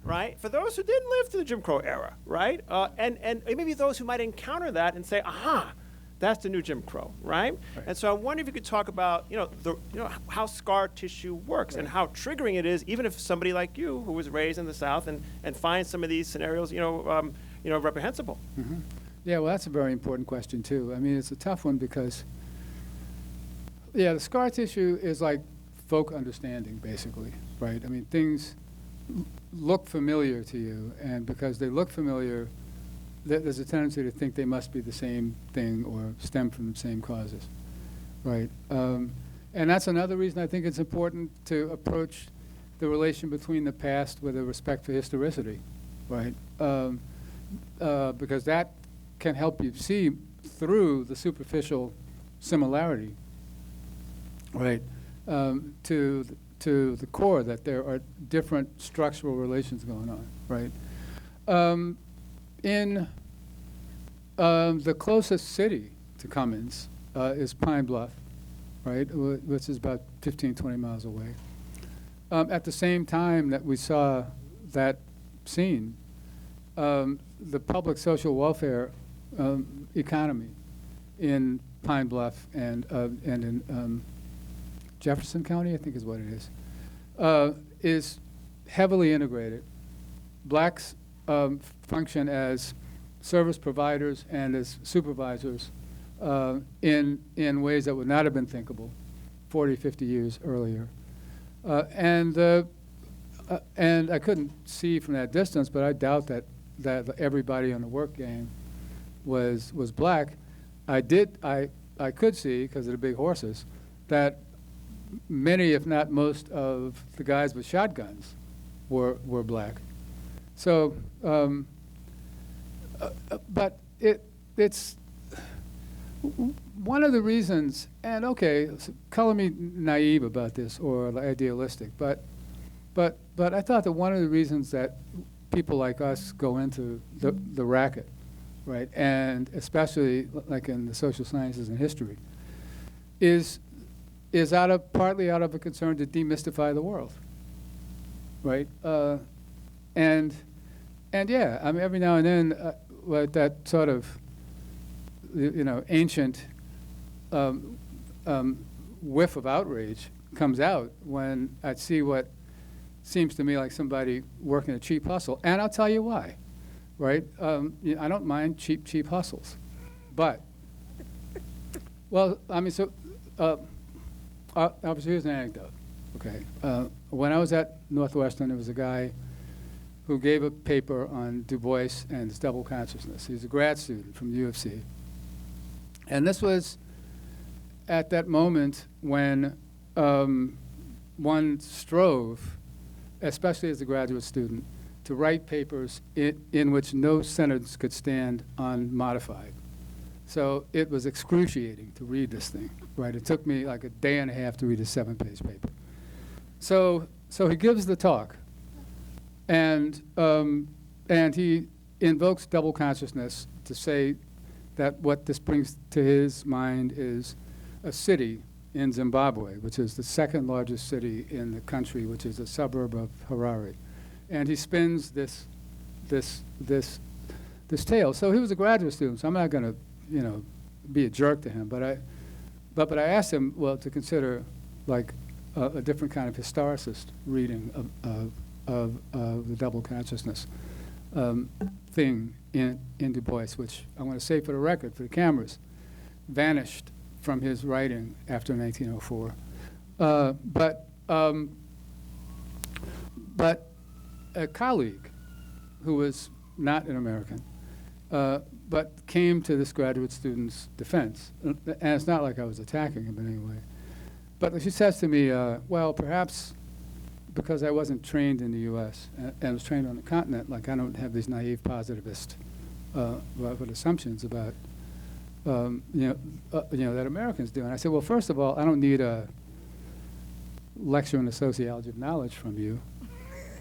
right, for those who didn't live through the Jim Crow era, right, and maybe those who might encounter that and say, aha, that's the new Jim Crow, right? And so I wonder if you could talk about, how scar tissue works and how triggering it is, even if somebody like you, who was raised in the South and finds some of these scenarios, reprehensible. Yeah, well, that's a very important question, too. It's a tough one because, the scar tissue is like folk understanding, basically, right? Things look familiar to you, and because they look familiar, there's a tendency to think they must be the same thing or stem from the same causes, right? And that's another reason I think it's important to approach the relation between the past with a respect for historicity, right? Because that can help you see through the superficial similarity, right, to the core, that there are different structural relations going on, right? In the closest city to Cummins is Pine Bluff, right, which is about 15, 20 miles away. At the same time that we saw that scene, the public social welfare economy in Pine Bluff and in Jefferson County, I think is what it is heavily integrated. Blacks function as service providers and as supervisors in ways that would not have been thinkable 40, 50 years earlier. And I couldn't see from that distance, but I doubt that everybody on the work gang was black. I could see, because of the big horses, that many, if not most, of the guys with shotguns were black. So, but it's one of the reasons, and okay, color me naive about this or idealistic, but I thought that one of the reasons that people like us go into the racket, right, and especially like in the social sciences and history, is partly out of a concern to demystify the world, right? And yeah, I mean, every now and then, like that sort of, ancient whiff of outrage comes out when I see what seems to me like somebody working a cheap hustle. And I'll tell you why, right? I don't mind cheap hustles. But, well, I mean, so, here's an anecdote, okay? When I was at Northwestern, there was a guy who gave a paper on Du Bois and his double consciousness. He was a grad student from the U of C. And this was at that moment when one strove, especially as a graduate student, to write papers in which no sentence could stand unmodified. So it was excruciating to read this thing, right? It took me like a day and a half to read a 7-page paper. So he gives the talk, and he invokes double consciousness to say that what this brings to his mind is a city in Zimbabwe, which is the second largest city in the country, which is a suburb of Harare. And he spins this tale. So he was a graduate student, so I'm not going to, be a jerk to him. But I asked him, well, to consider like a different kind of historicist reading of the double consciousness thing in Du Bois, which I want to say for the record, for the cameras, vanished from his writing after 1904. But a colleague who was not an American, but came to this graduate student's defense. And it's not like I was attacking him in any way. But she says to me, well, perhaps because I wasn't trained in the U.S. and was trained on the continent, like I don't have these naive positivist assumptions about, that Americans do. And I said, well, first of all, I don't need a lecture in the sociology of knowledge from you.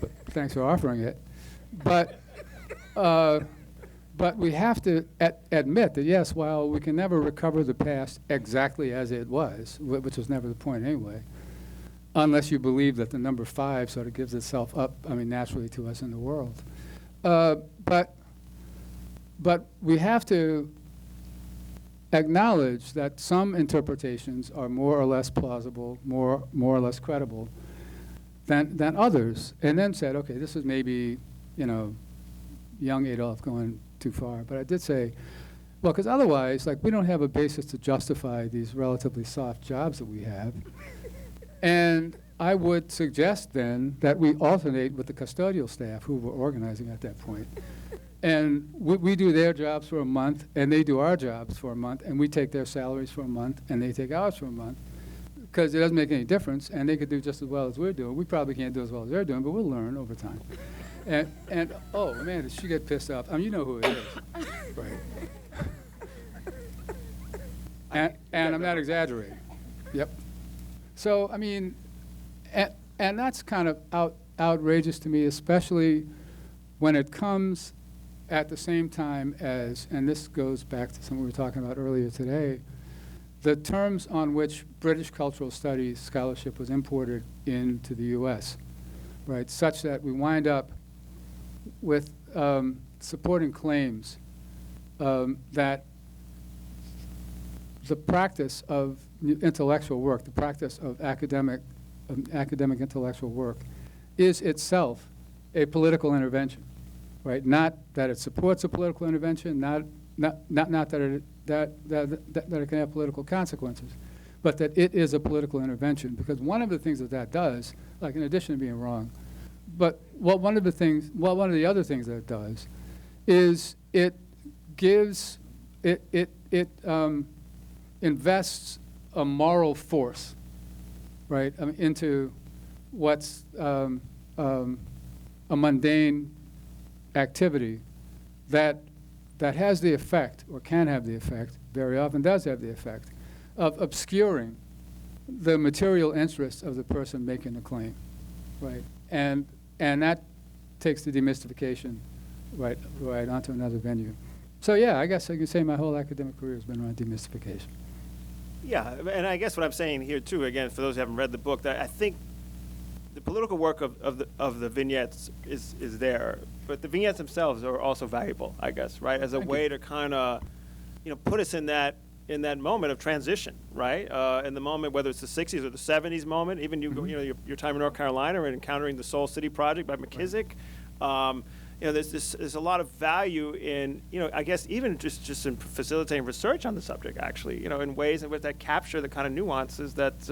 But thanks for offering it. But we have to admit that, yes, while we can never recover the past exactly as it was, which was never the point anyway, unless you believe that the number 5 sort of gives itself up, naturally to us in the world. But we have to acknowledge that some interpretations are more or less plausible, more or less credible than others, and then said, okay, this is maybe, young Adolph going too far. But I did say, well, because otherwise, like, we don't have a basis to justify these relatively soft jobs that we have. And I would suggest then that we alternate with the custodial staff who were organizing at that point. And we do their jobs for a month, and they do our jobs for a month, and we take their salaries for a month, and they take ours for a month, because it doesn't make any difference, and they could do just as well as we're doing. We probably can't do as well as they're doing, but we'll learn over time. And oh, man, did she get pissed off? You know who it is. Right. And I'm not exaggerating. Yep. So, and that's kind of outrageous to me, especially when it comes at the same time as, and this goes back to something we were talking about earlier today, the terms on which British cultural studies scholarship was imported into the U.S., right, such that we wind up with supporting claims that the practice of intellectual work, the practice of academic intellectual work, is itself a political intervention, right? Not that it supports a political intervention, not that it can have political consequences, but that it is a political intervention. Because one of the things that does, like in addition to being wrong, but one of the other things that it does is it gives, it invests a moral force, right, into what's a mundane activity that has the effect, or can have the effect, very often does have the effect, of obscuring the material interests of the person making the claim, right? And that takes the demystification right onto another venue. So yeah, I guess I can say my whole academic career has been around demystification. Yeah, and I guess what I'm saying here too, again, for those who haven't read the book, that I think the political work of the vignettes is there, but the vignettes themselves are also valuable, I guess, right? As a way to kind of, put us in that moment of transition, right? In the moment, whether it's the 60s or the 70s moment, even your time in North Carolina and encountering the Soul City Project by McKissick. There's a lot of value in, I guess even just in facilitating research on the subject, actually, in ways in which that capture the kind of nuances that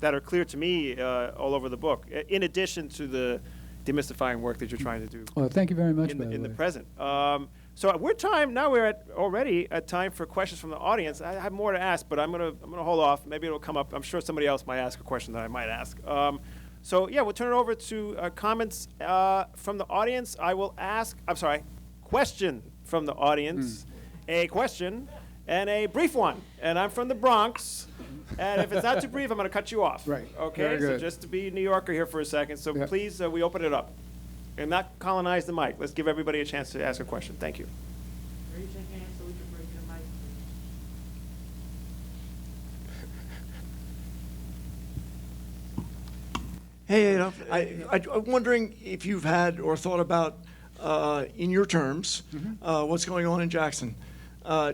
are clear to me all over the book, in addition to the demystifying work that you're trying to do. Well, thank you very much, in the present. So we're already at time for questions from the audience. I have more to ask, but I'm gonna hold off. Maybe it'll come up. I'm sure somebody else might ask a question that I might ask. So yeah, we'll turn it over to comments from the audience. I will ask, question from the audience, a question, and a brief one. And I'm from the Bronx, and if it's not too brief, I'm going to cut you off. Right. Okay, so just to be New Yorker here for a second, so please, we open it up. And not colonize the mic. Let's give everybody a chance to ask a question. Thank you. Raise your hand so we can bring you the mic, please. Hey, Adolph, I'm wondering if you've had or thought about, in your terms, what's going on in Jackson.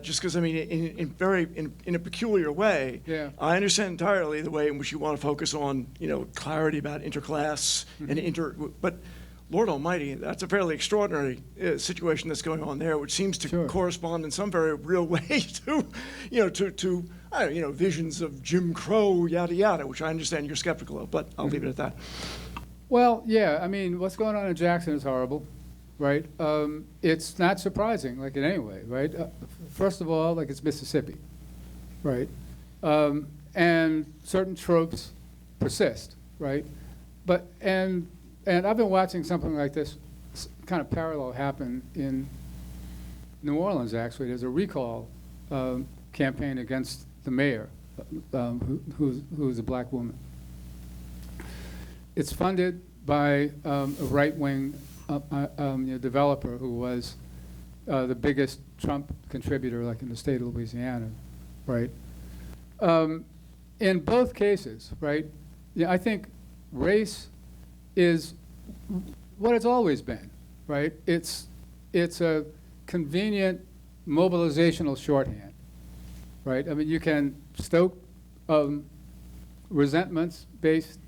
Just because, I mean, in a peculiar way, I understand entirely the way in which you want to focus on, clarity about interclass and but Lord Almighty, that's a fairly extraordinary situation that's going on there, which seems to correspond in some very real way to, I don't know, visions of Jim Crow, yada yada, which I understand you're skeptical of, but I'll leave it at that. Well, yeah, I mean, what's going on in Jackson is horrible, right? It's not surprising, like in any way, right? First of all, like it's Mississippi, right? And certain tropes persist, right? And I've been watching something like this kind of parallel happen in New Orleans, actually. There's a recall campaign against the mayor, who's a black woman. It's funded by a right-wing developer who was the biggest Trump contributor, like in the state of Louisiana, right? In both cases, right, I think race is what it's always been, right? It's a convenient mobilizational shorthand, right? I mean, you can stoke resentments based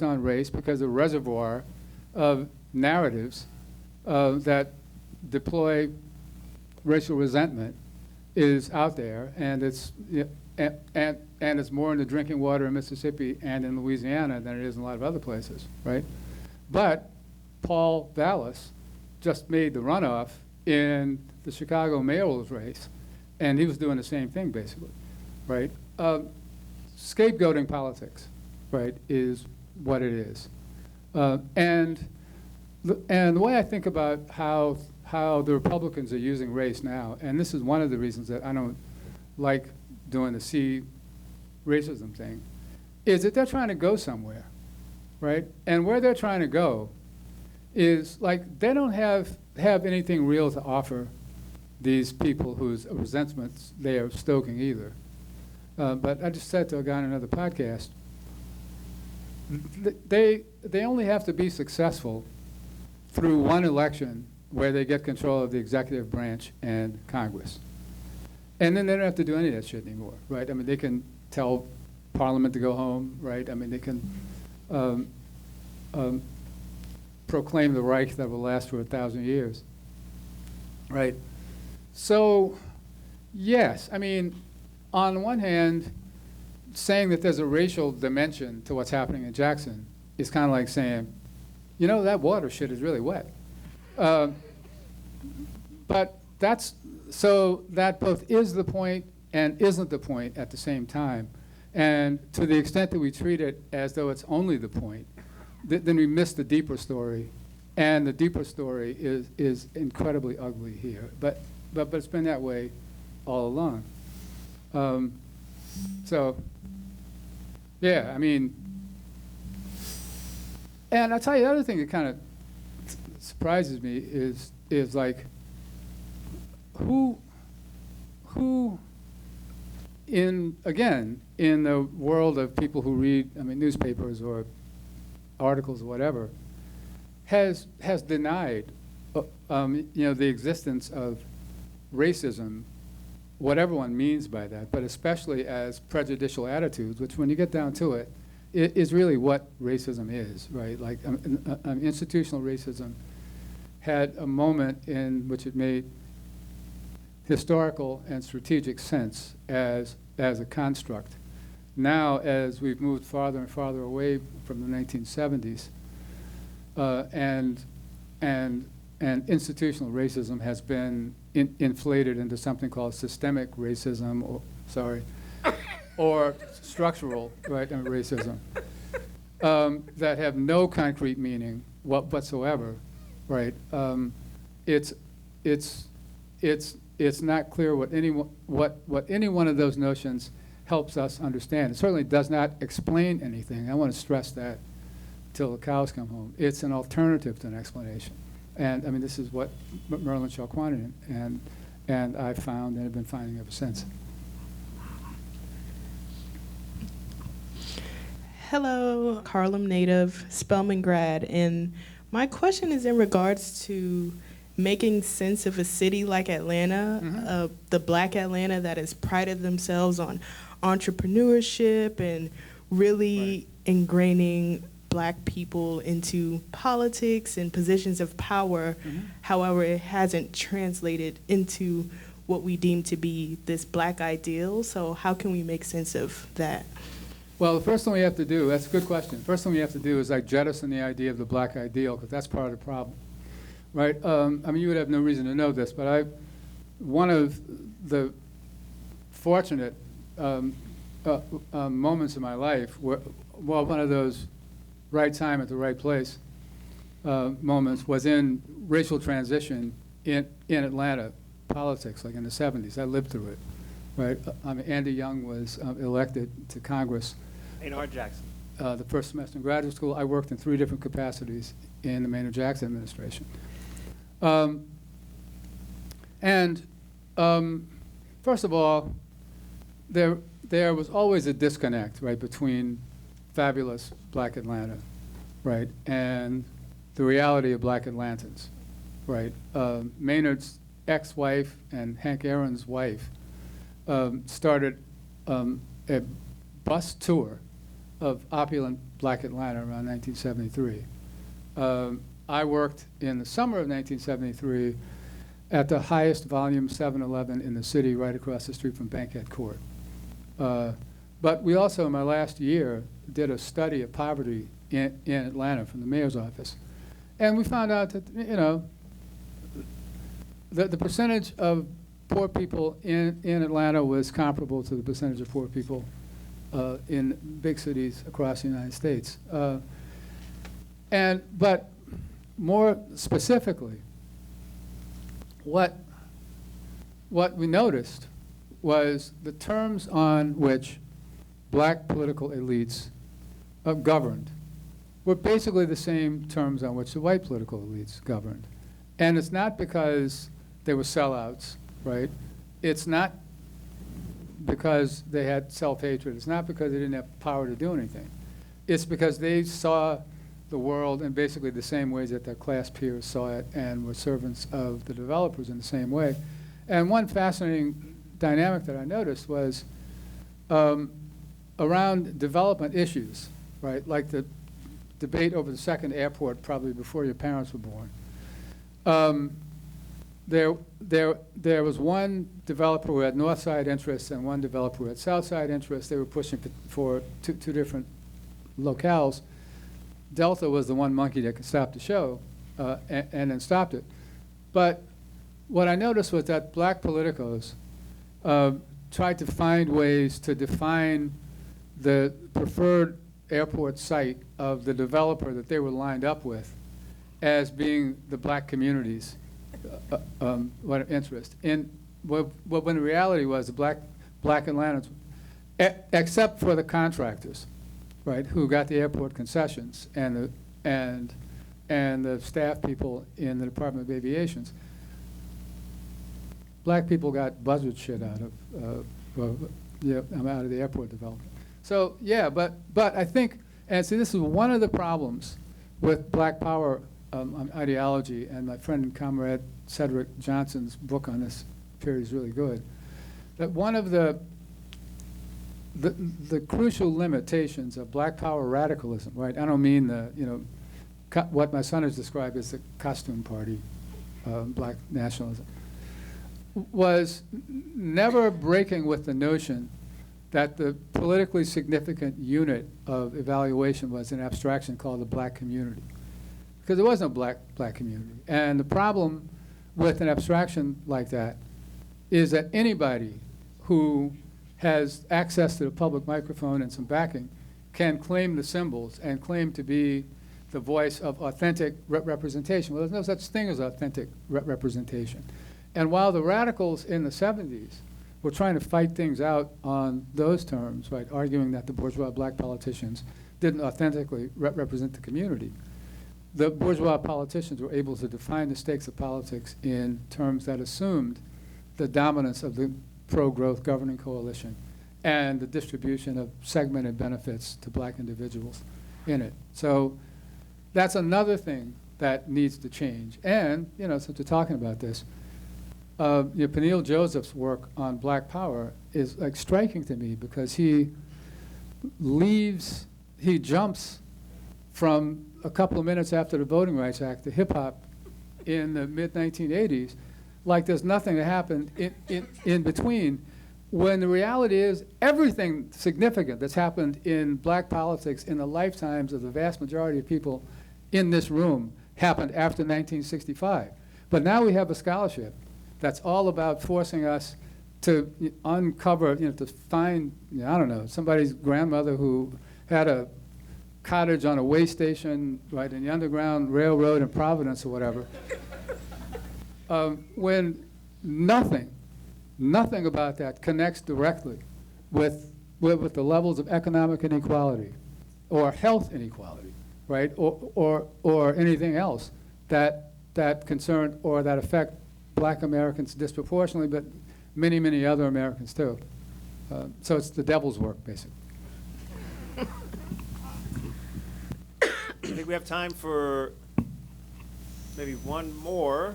on race because the reservoir of narratives that deploy racial resentment is out there, and it's and it's more in the drinking water in Mississippi and in Louisiana than it is in a lot of other places, right? But Paul Vallis just made the runoff in the Chicago mayoral's race, and he was doing the same thing, basically, right? Scapegoating politics, right, is what it is. And the way I think about how the Republicans are using race now, and this is one of the reasons that I don't like doing the C racism thing, is that they're trying to go somewhere, right? And where they're trying to go is, like, they don't have anything real to offer these people whose resentments they are stoking either. But I just said to a guy on another podcast, they only have to be successful through one election where they get control of the executive branch and Congress. And then they don't have to do any of that shit anymore, right? I mean, they can tell Parliament to go home, right? I mean, they can proclaim the Reich that will last for 1,000 years, right? So, yes, I mean, on one hand, saying that there's a racial dimension to what's happening in Jackson is kind of like saying, that water shit is really wet. But so that both is the point and isn't the point at the same time. And to the extent that we treat it as though it's only the point, then we miss the deeper story. And the deeper story is incredibly ugly here. But it's been that way all along. So, yeah, I mean, and I'll tell you the other thing that kind of surprises me is like, who in the world of people who read, I mean, newspapers or articles or whatever, has denied, the existence of racism, whatever one means by that, but especially as prejudicial attitudes, which when you get down to it, is really what racism is, right? Like institutional racism had a moment in which it made historical and strategic sense as a construct. Now, as we've moved farther and farther away from the 1970s, and institutional racism has been inflated into something called systemic racism, or structural racism, that have no concrete meaning whatsoever, right? It's not clear what any one of those notions helps us understand. It certainly does not explain anything. I want to stress that till the cows come home. It's an alternative to an explanation. And I mean, this is what Merlin Shalquanian and I found and have been finding ever since. Hello, Harlem native, Spelman grad, and my question is in regards to making sense of a city like Atlanta, the Black Atlanta that has prided themselves on entrepreneurship and really ingraining Black people into politics and positions of power. However, it hasn't translated into what we deem to be this Black ideal. So how can we make sense of that? Well, the first thing we have to do, that's a good question. First thing we have to do is like jettison the idea of the Black ideal, because that's part of the problem, right? I mean, you would have no reason to know this, but one of the fortunate moments in my life, one of those right time at the right place moments was in racial transition in Atlanta politics, like in the 70s. I lived through it, right? Andy Young was elected to Congress. Maynard Jackson. The first semester in graduate school. I worked in 3 different capacities in the Maynard Jackson administration. First of all, there was always a disconnect, right, between fabulous Black Atlanta, right, and the reality of Black Atlantans, right. Maynard's ex-wife and Hank Aaron's wife started a bus tour of opulent Black Atlanta around 1973. I worked in the summer of 1973 at the highest volume 7-Eleven in the city, right across the street from Bankhead Court. But we also, in my last year, did a study of poverty in Atlanta from the mayor's office. And we found out that, the percentage of poor people in Atlanta was comparable to the percentage of poor people in big cities across the United States. But more specifically, what we noticed was the terms on which Black political elites governed were basically the same terms on which the white political elites governed. And it's not because they were sellouts, right? It's not because they had self-hatred. It's not because they didn't have power to do anything. It's because they saw the world in basically the same ways that their class peers saw it and were servants of the developers in the same way. And one fascinating dynamic that I noticed was around development issues, right? Like the debate over the second airport probably before your parents were born. There was one developer who had north side interests and one developer who had south side interests. They were pushing for two different locales. Delta was the one monkey that could stop the show and then stopped it. But what I noticed was that Black politicos tried to find ways to define the preferred airport site of the developer that they were lined up with as being the black community's what interest. And when the reality was the black Atlantans, except for the contractors, right, who got the airport concessions and the staff people in the Department of Aviations, black people got buzzard shit out of out of the airport development. So yeah, but I think, and see, this is one of the problems with Black Power ideology, and my friend and comrade Cedric Johnson's book on this period is really good. That one of the crucial limitations of Black Power radicalism, right? I don't mean what my son has described as the costume party, black nationalism, was never breaking with the notion that the politically significant unit of evaluation was an abstraction called the black community. Because there was no black community. And the problem with an abstraction like that is that anybody who has access to the public microphone and some backing can claim the symbols and claim to be the voice of authentic representation. Well, there's no such thing as authentic representation. And while the radicals in the 70s were trying to fight things out on those terms, right, arguing that the bourgeois black politicians didn't authentically represent the community, the bourgeois politicians were able to define the stakes of politics in terms that assumed the dominance of the pro-growth governing coalition and the distribution of segmented benefits to black individuals in it. So that's another thing that needs to change. And, since we're talking about this, Peniel Joseph's work on Black Power is like striking to me because he jumps from a couple of minutes after the Voting Rights Act to hip hop in the mid-1980s, like there's nothing that happened in between, when the reality is everything significant that's happened in black politics in the lifetimes of the vast majority of people in this room happened after 1965. But now we have a scholarship that's all about forcing us to uncover, to find, I don't know, somebody's grandmother who had a cottage on a way station, right, in the Underground Railroad in Providence or whatever, when nothing about that connects directly with the levels of economic inequality or health inequality, right, or anything else that concern or that affect black Americans disproportionately, but many, many other Americans too. So it's the devil's work, basically. I think we have time for maybe one more.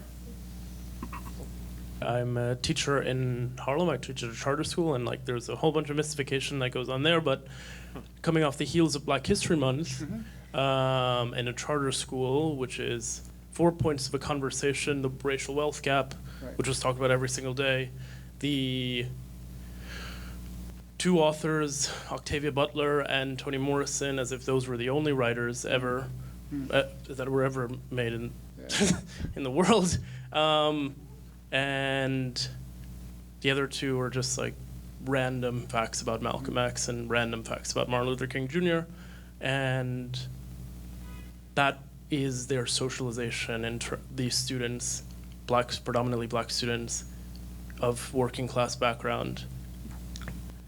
I'm a teacher in Harlem. I teach at a charter school, and there's a whole bunch of mystification that goes on there. But coming off the heels of Black History Month, in a charter school, which is 4 points of a conversation, the racial wealth gap, Right. which was talked about every single day, the two authors, Octavia Butler and Toni Morrison, as if those were the only writers ever that were ever made in in the world, and the other two are just random facts about Malcolm X and random facts about Martin Luther King Jr., and that is their socialization in these students, predominantly black students of working class background.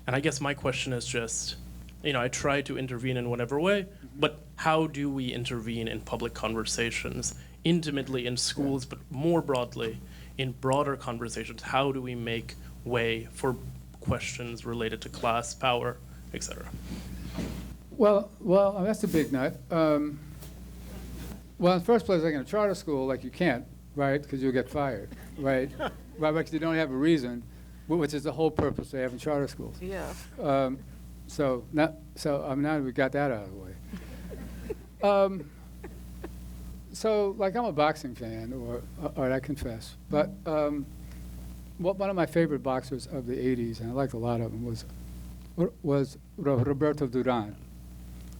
And I guess my question is just, I try to intervene in whatever way, but how do we intervene in public conversations, intimately in schools, but more broadly in broader conversations? How do we make way for questions related to class, power, et cetera? Well, that's a big nut. Well, in the first place, in a charter school, you can't, right? Because you'll get fired, right? Right, because you don't have a reason, which is the whole purpose of having charter schools. Yeah. So now we got that out of the way. So I'm a boxing fan, or I confess, but one of my favorite boxers of the '80s, and I liked a lot of them, was Roberto Duran,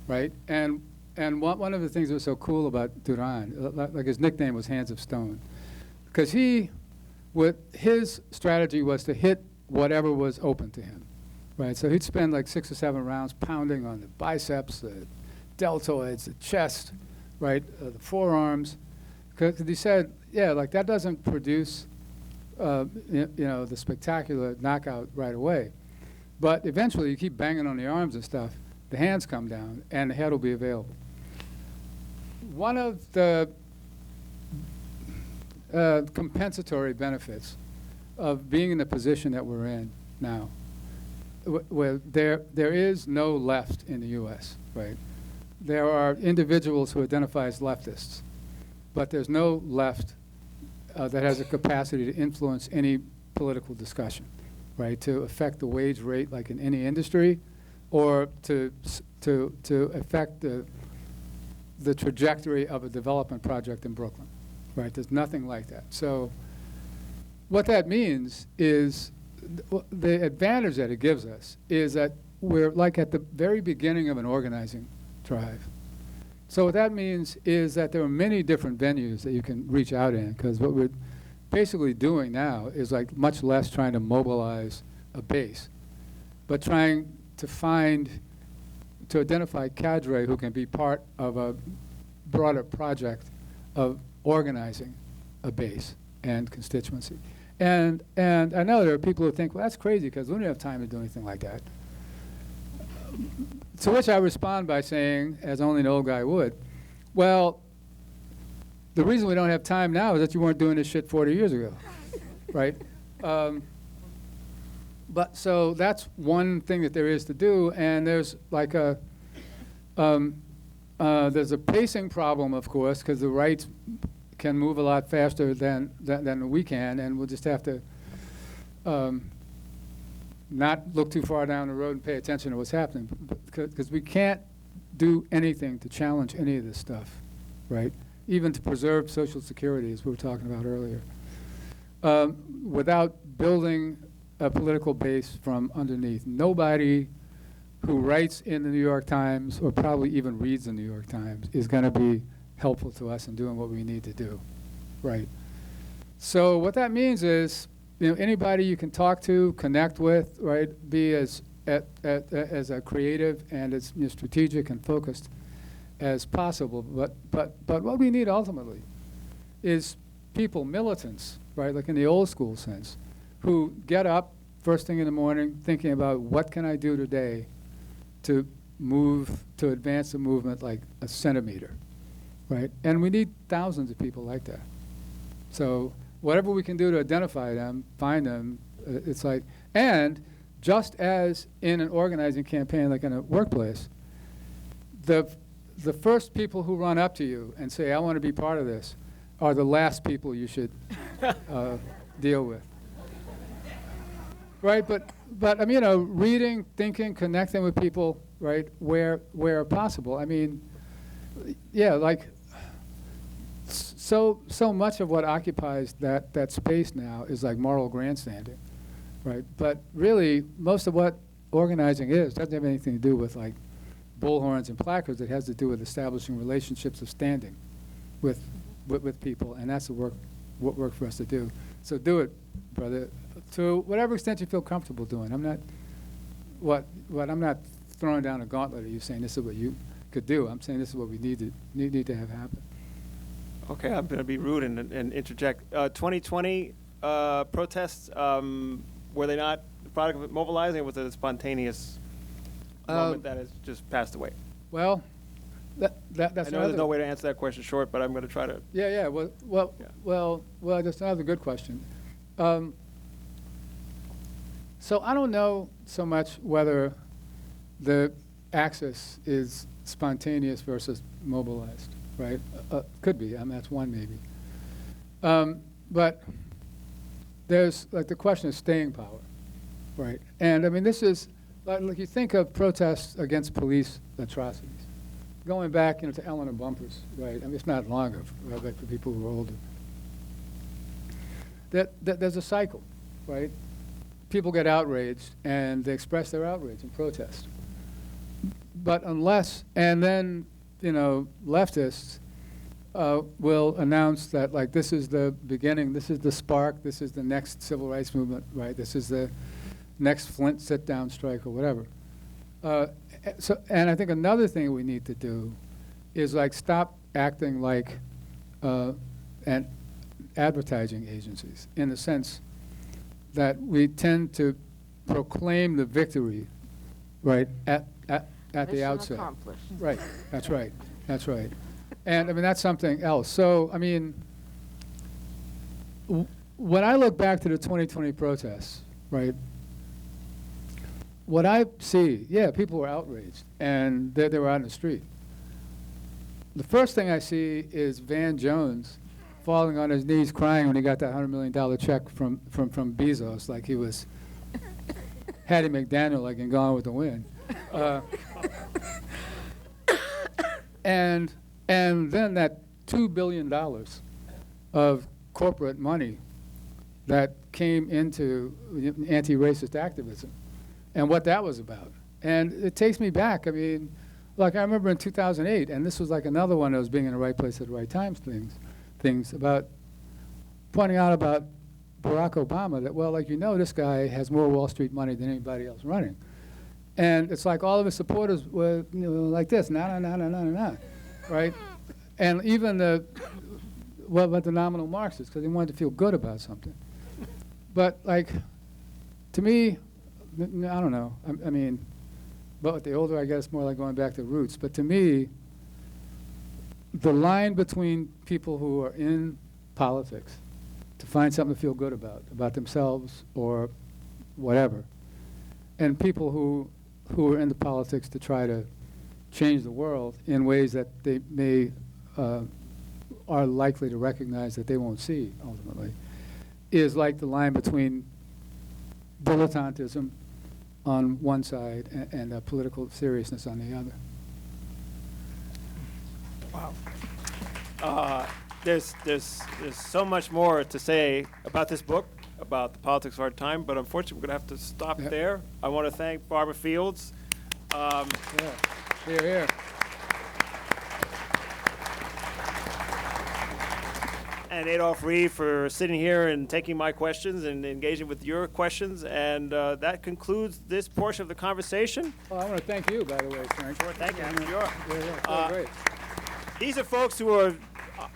right? And one of the things that was so cool about Duran, his nickname was Hands of Stone, because his strategy was to hit whatever was open to him, right? So he'd spend 6 or 7 rounds pounding on the biceps, the deltoids, the chest, right, the forearms, Because he said, yeah, like that doesn't produce, the spectacular knockout right away. But eventually, you keep banging on the arms and stuff, the hands come down, and the head will be available. One of the compensatory benefits of being in the position that we're in now, where there is no left in the U.S., right? There are individuals who identify as leftists, but there's no left that has a capacity to influence any political discussion, right? To affect the wage rate like in any industry, or to affect the trajectory of a development project in Brooklyn, right? There's nothing like that. So what that means is the advantage that it gives us is that we're like at the very beginning of an organizing drive. So what that means is that there are many different venues that you can reach out in, because what we're basically doing now is like much less trying to mobilize a base, but trying to identify cadre who can be part of a broader project of organizing a base and constituency. And I know there are people who think, well, that's crazy because we don't have time to do anything like that. To which I respond by saying, as only an old guy would, well, the reason we don't have time now is that you weren't doing this shit 40 years ago, right? But so that's one thing that there is to do, and there's like there's a pacing problem, of course, because the rights can move a lot faster than we can, and we'll just have to not look too far down the road and pay attention to what's happening, because we can't do anything to challenge any of this stuff, right? Even to preserve Social Security, as we were talking about earlier, without building a political base from underneath. Nobody who writes in the New York Times, or probably even reads the New York Times, is going to be helpful to us in doing what we need to do, right? So what that means is, anybody you can talk to, connect with, right? Be as a creative and as strategic and focused as possible. But what we need ultimately is people, militants, right? Like in the old school sense, who get up first thing in the morning thinking about what can I do today to advance the movement like a centimeter, right? And we need thousands of people like that. So whatever we can do to identify them, find them, it's like, and just as in an organizing campaign like in a workplace, the first people who run up to you and say, I want to be part of this, are the last people you should deal with. Right, but I mean, reading, thinking, connecting with people, right, where possible. I mean, yeah, like, so much of what occupies that space now is like moral grandstanding, right? But really, most of what organizing is doesn't have anything to do with like bullhorns and placards. It has to do with establishing relationships of standing with people, and that's what work for us to do. So do it, brother, to whatever extent you feel comfortable doing. I'm not I'm not throwing down a gauntlet at you saying this is what you could do. I'm saying this is what we need to have happen. Okay, I'm going to be rude and interject. 2020 protests, were they not the product of mobilizing, or was it a spontaneous moment that has just passed away? Well, that's I know there's no way to answer that question short, but I'm going to try to. Yeah. Well, that's another good question. So I don't know so much whether the axis is spontaneous versus mobilized, right? Could be. I mean, that's one maybe. But there's like the question of staying power, right? And I mean, this is like you think of protests against police atrocities, going back to Eleanor Bumpers, right? I mean, it's not long ago, right, for people who are older. That there's a cycle, right? People get outraged and they express their outrage and protest. But unless, and then, leftists will announce that, like, this is the beginning, this is the spark, this is the next civil rights movement, right? This is the next Flint sit-down strike or whatever. And I think another thing we need to do is, like, stop acting like and advertising agencies, in the sense that we tend to proclaim the victory, right, at the Mission outset. accomplished. Right, that's right, that's right. And I mean, that's something else. So, I mean, when I look back to the 2020 protests, right, what I see, yeah, people were outraged, and they were out in the street. The first thing I see is Van Jones falling on his knees crying when he got that $100 million check from Bezos, like he was Hattie McDaniel, like in Gone with the Wind. And then that $2 billion of corporate money that came into anti-racist activism and what that was about. And it takes me back. I mean, like I remember in 2008, and this was like another one of those being in the right place at the right time things about pointing out about Barack Obama that, well, like, you know, this guy has more Wall Street money than anybody else running. And it's like all of his supporters were, you know, like this, nah, right? And even what about the nominal Marxists, because they wanted to feel good about something. But, like, to me, I don't know. I mean, but the older I get, it's more like going back to roots. But to me, the line between people who are in politics to find something to feel good about themselves or whatever, and people who are into politics to try to change the world in ways that they may are likely to recognize that they won't see ultimately, is like the line between dilettantism on one side and political seriousness on the other. Wow. There's so much more to say about this book, about the politics of our time, but unfortunately we're going to have to stop there. I want to thank Barbara Fields. Here. And Adolph Reed for sitting here and taking my questions and engaging with your questions. And that concludes this portion of the conversation. Well, I want to thank you, by the way, Frank. Sure, thank you. Sure. Yeah, great. These are folks who are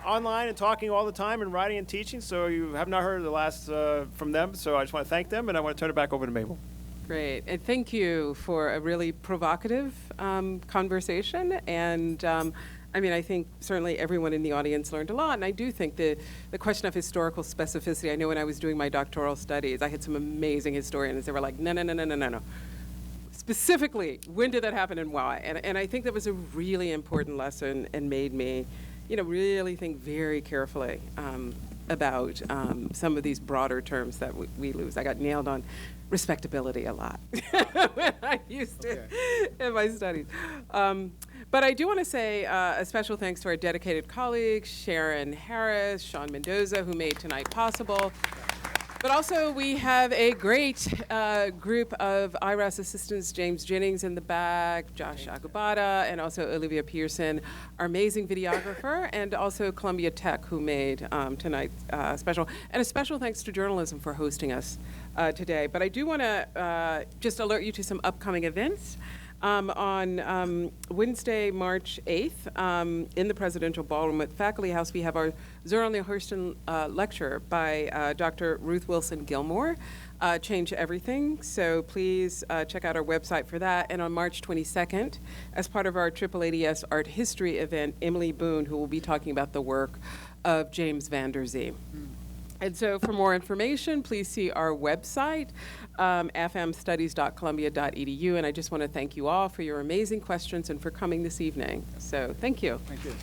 online and talking all the time and writing and teaching, so you have not heard the last from them. So I just want to thank them, and I want to turn it back over to Mabel. Great, and thank you for a really provocative conversation. And I mean, I think certainly everyone in the audience learned a lot, and I do think the question of historical specificity, I know when I was doing my doctoral studies, I had some amazing historians that were like, no. Specifically, when did that happen and why? And I think that was a really important lesson and made me, you know, really think very carefully about some of these broader terms that we lose. I got nailed on respectability a lot when I used it in my studies. But I do want to say a special thanks to our dedicated colleagues, Sharon Harris, Sean Mendoza, who made tonight possible. But also we have a great group of IRAAS assistants, James Jennings in the back, Josh Agubata, and also Olivia Pearson, our amazing videographer, and also Columbia Tech, who made tonight special. And a special thanks to journalism for hosting us today. But I do want to just alert you to some upcoming events. On Wednesday, March 8th, in the Presidential Ballroom at Faculty House, we have our Zora Neale Hurston lecture by Dr. Ruth Wilson Gilmore, Change Everything. So please check out our website for that. And on March 22nd, as part of our AAADS Art History event, Emily Boone, who will be talking about the work of James Van Der Zee. And so for more information, please see our website, fmstudies.columbia.edu. And I just want to thank you all for your amazing questions and for coming this evening. So thank you. Thank you.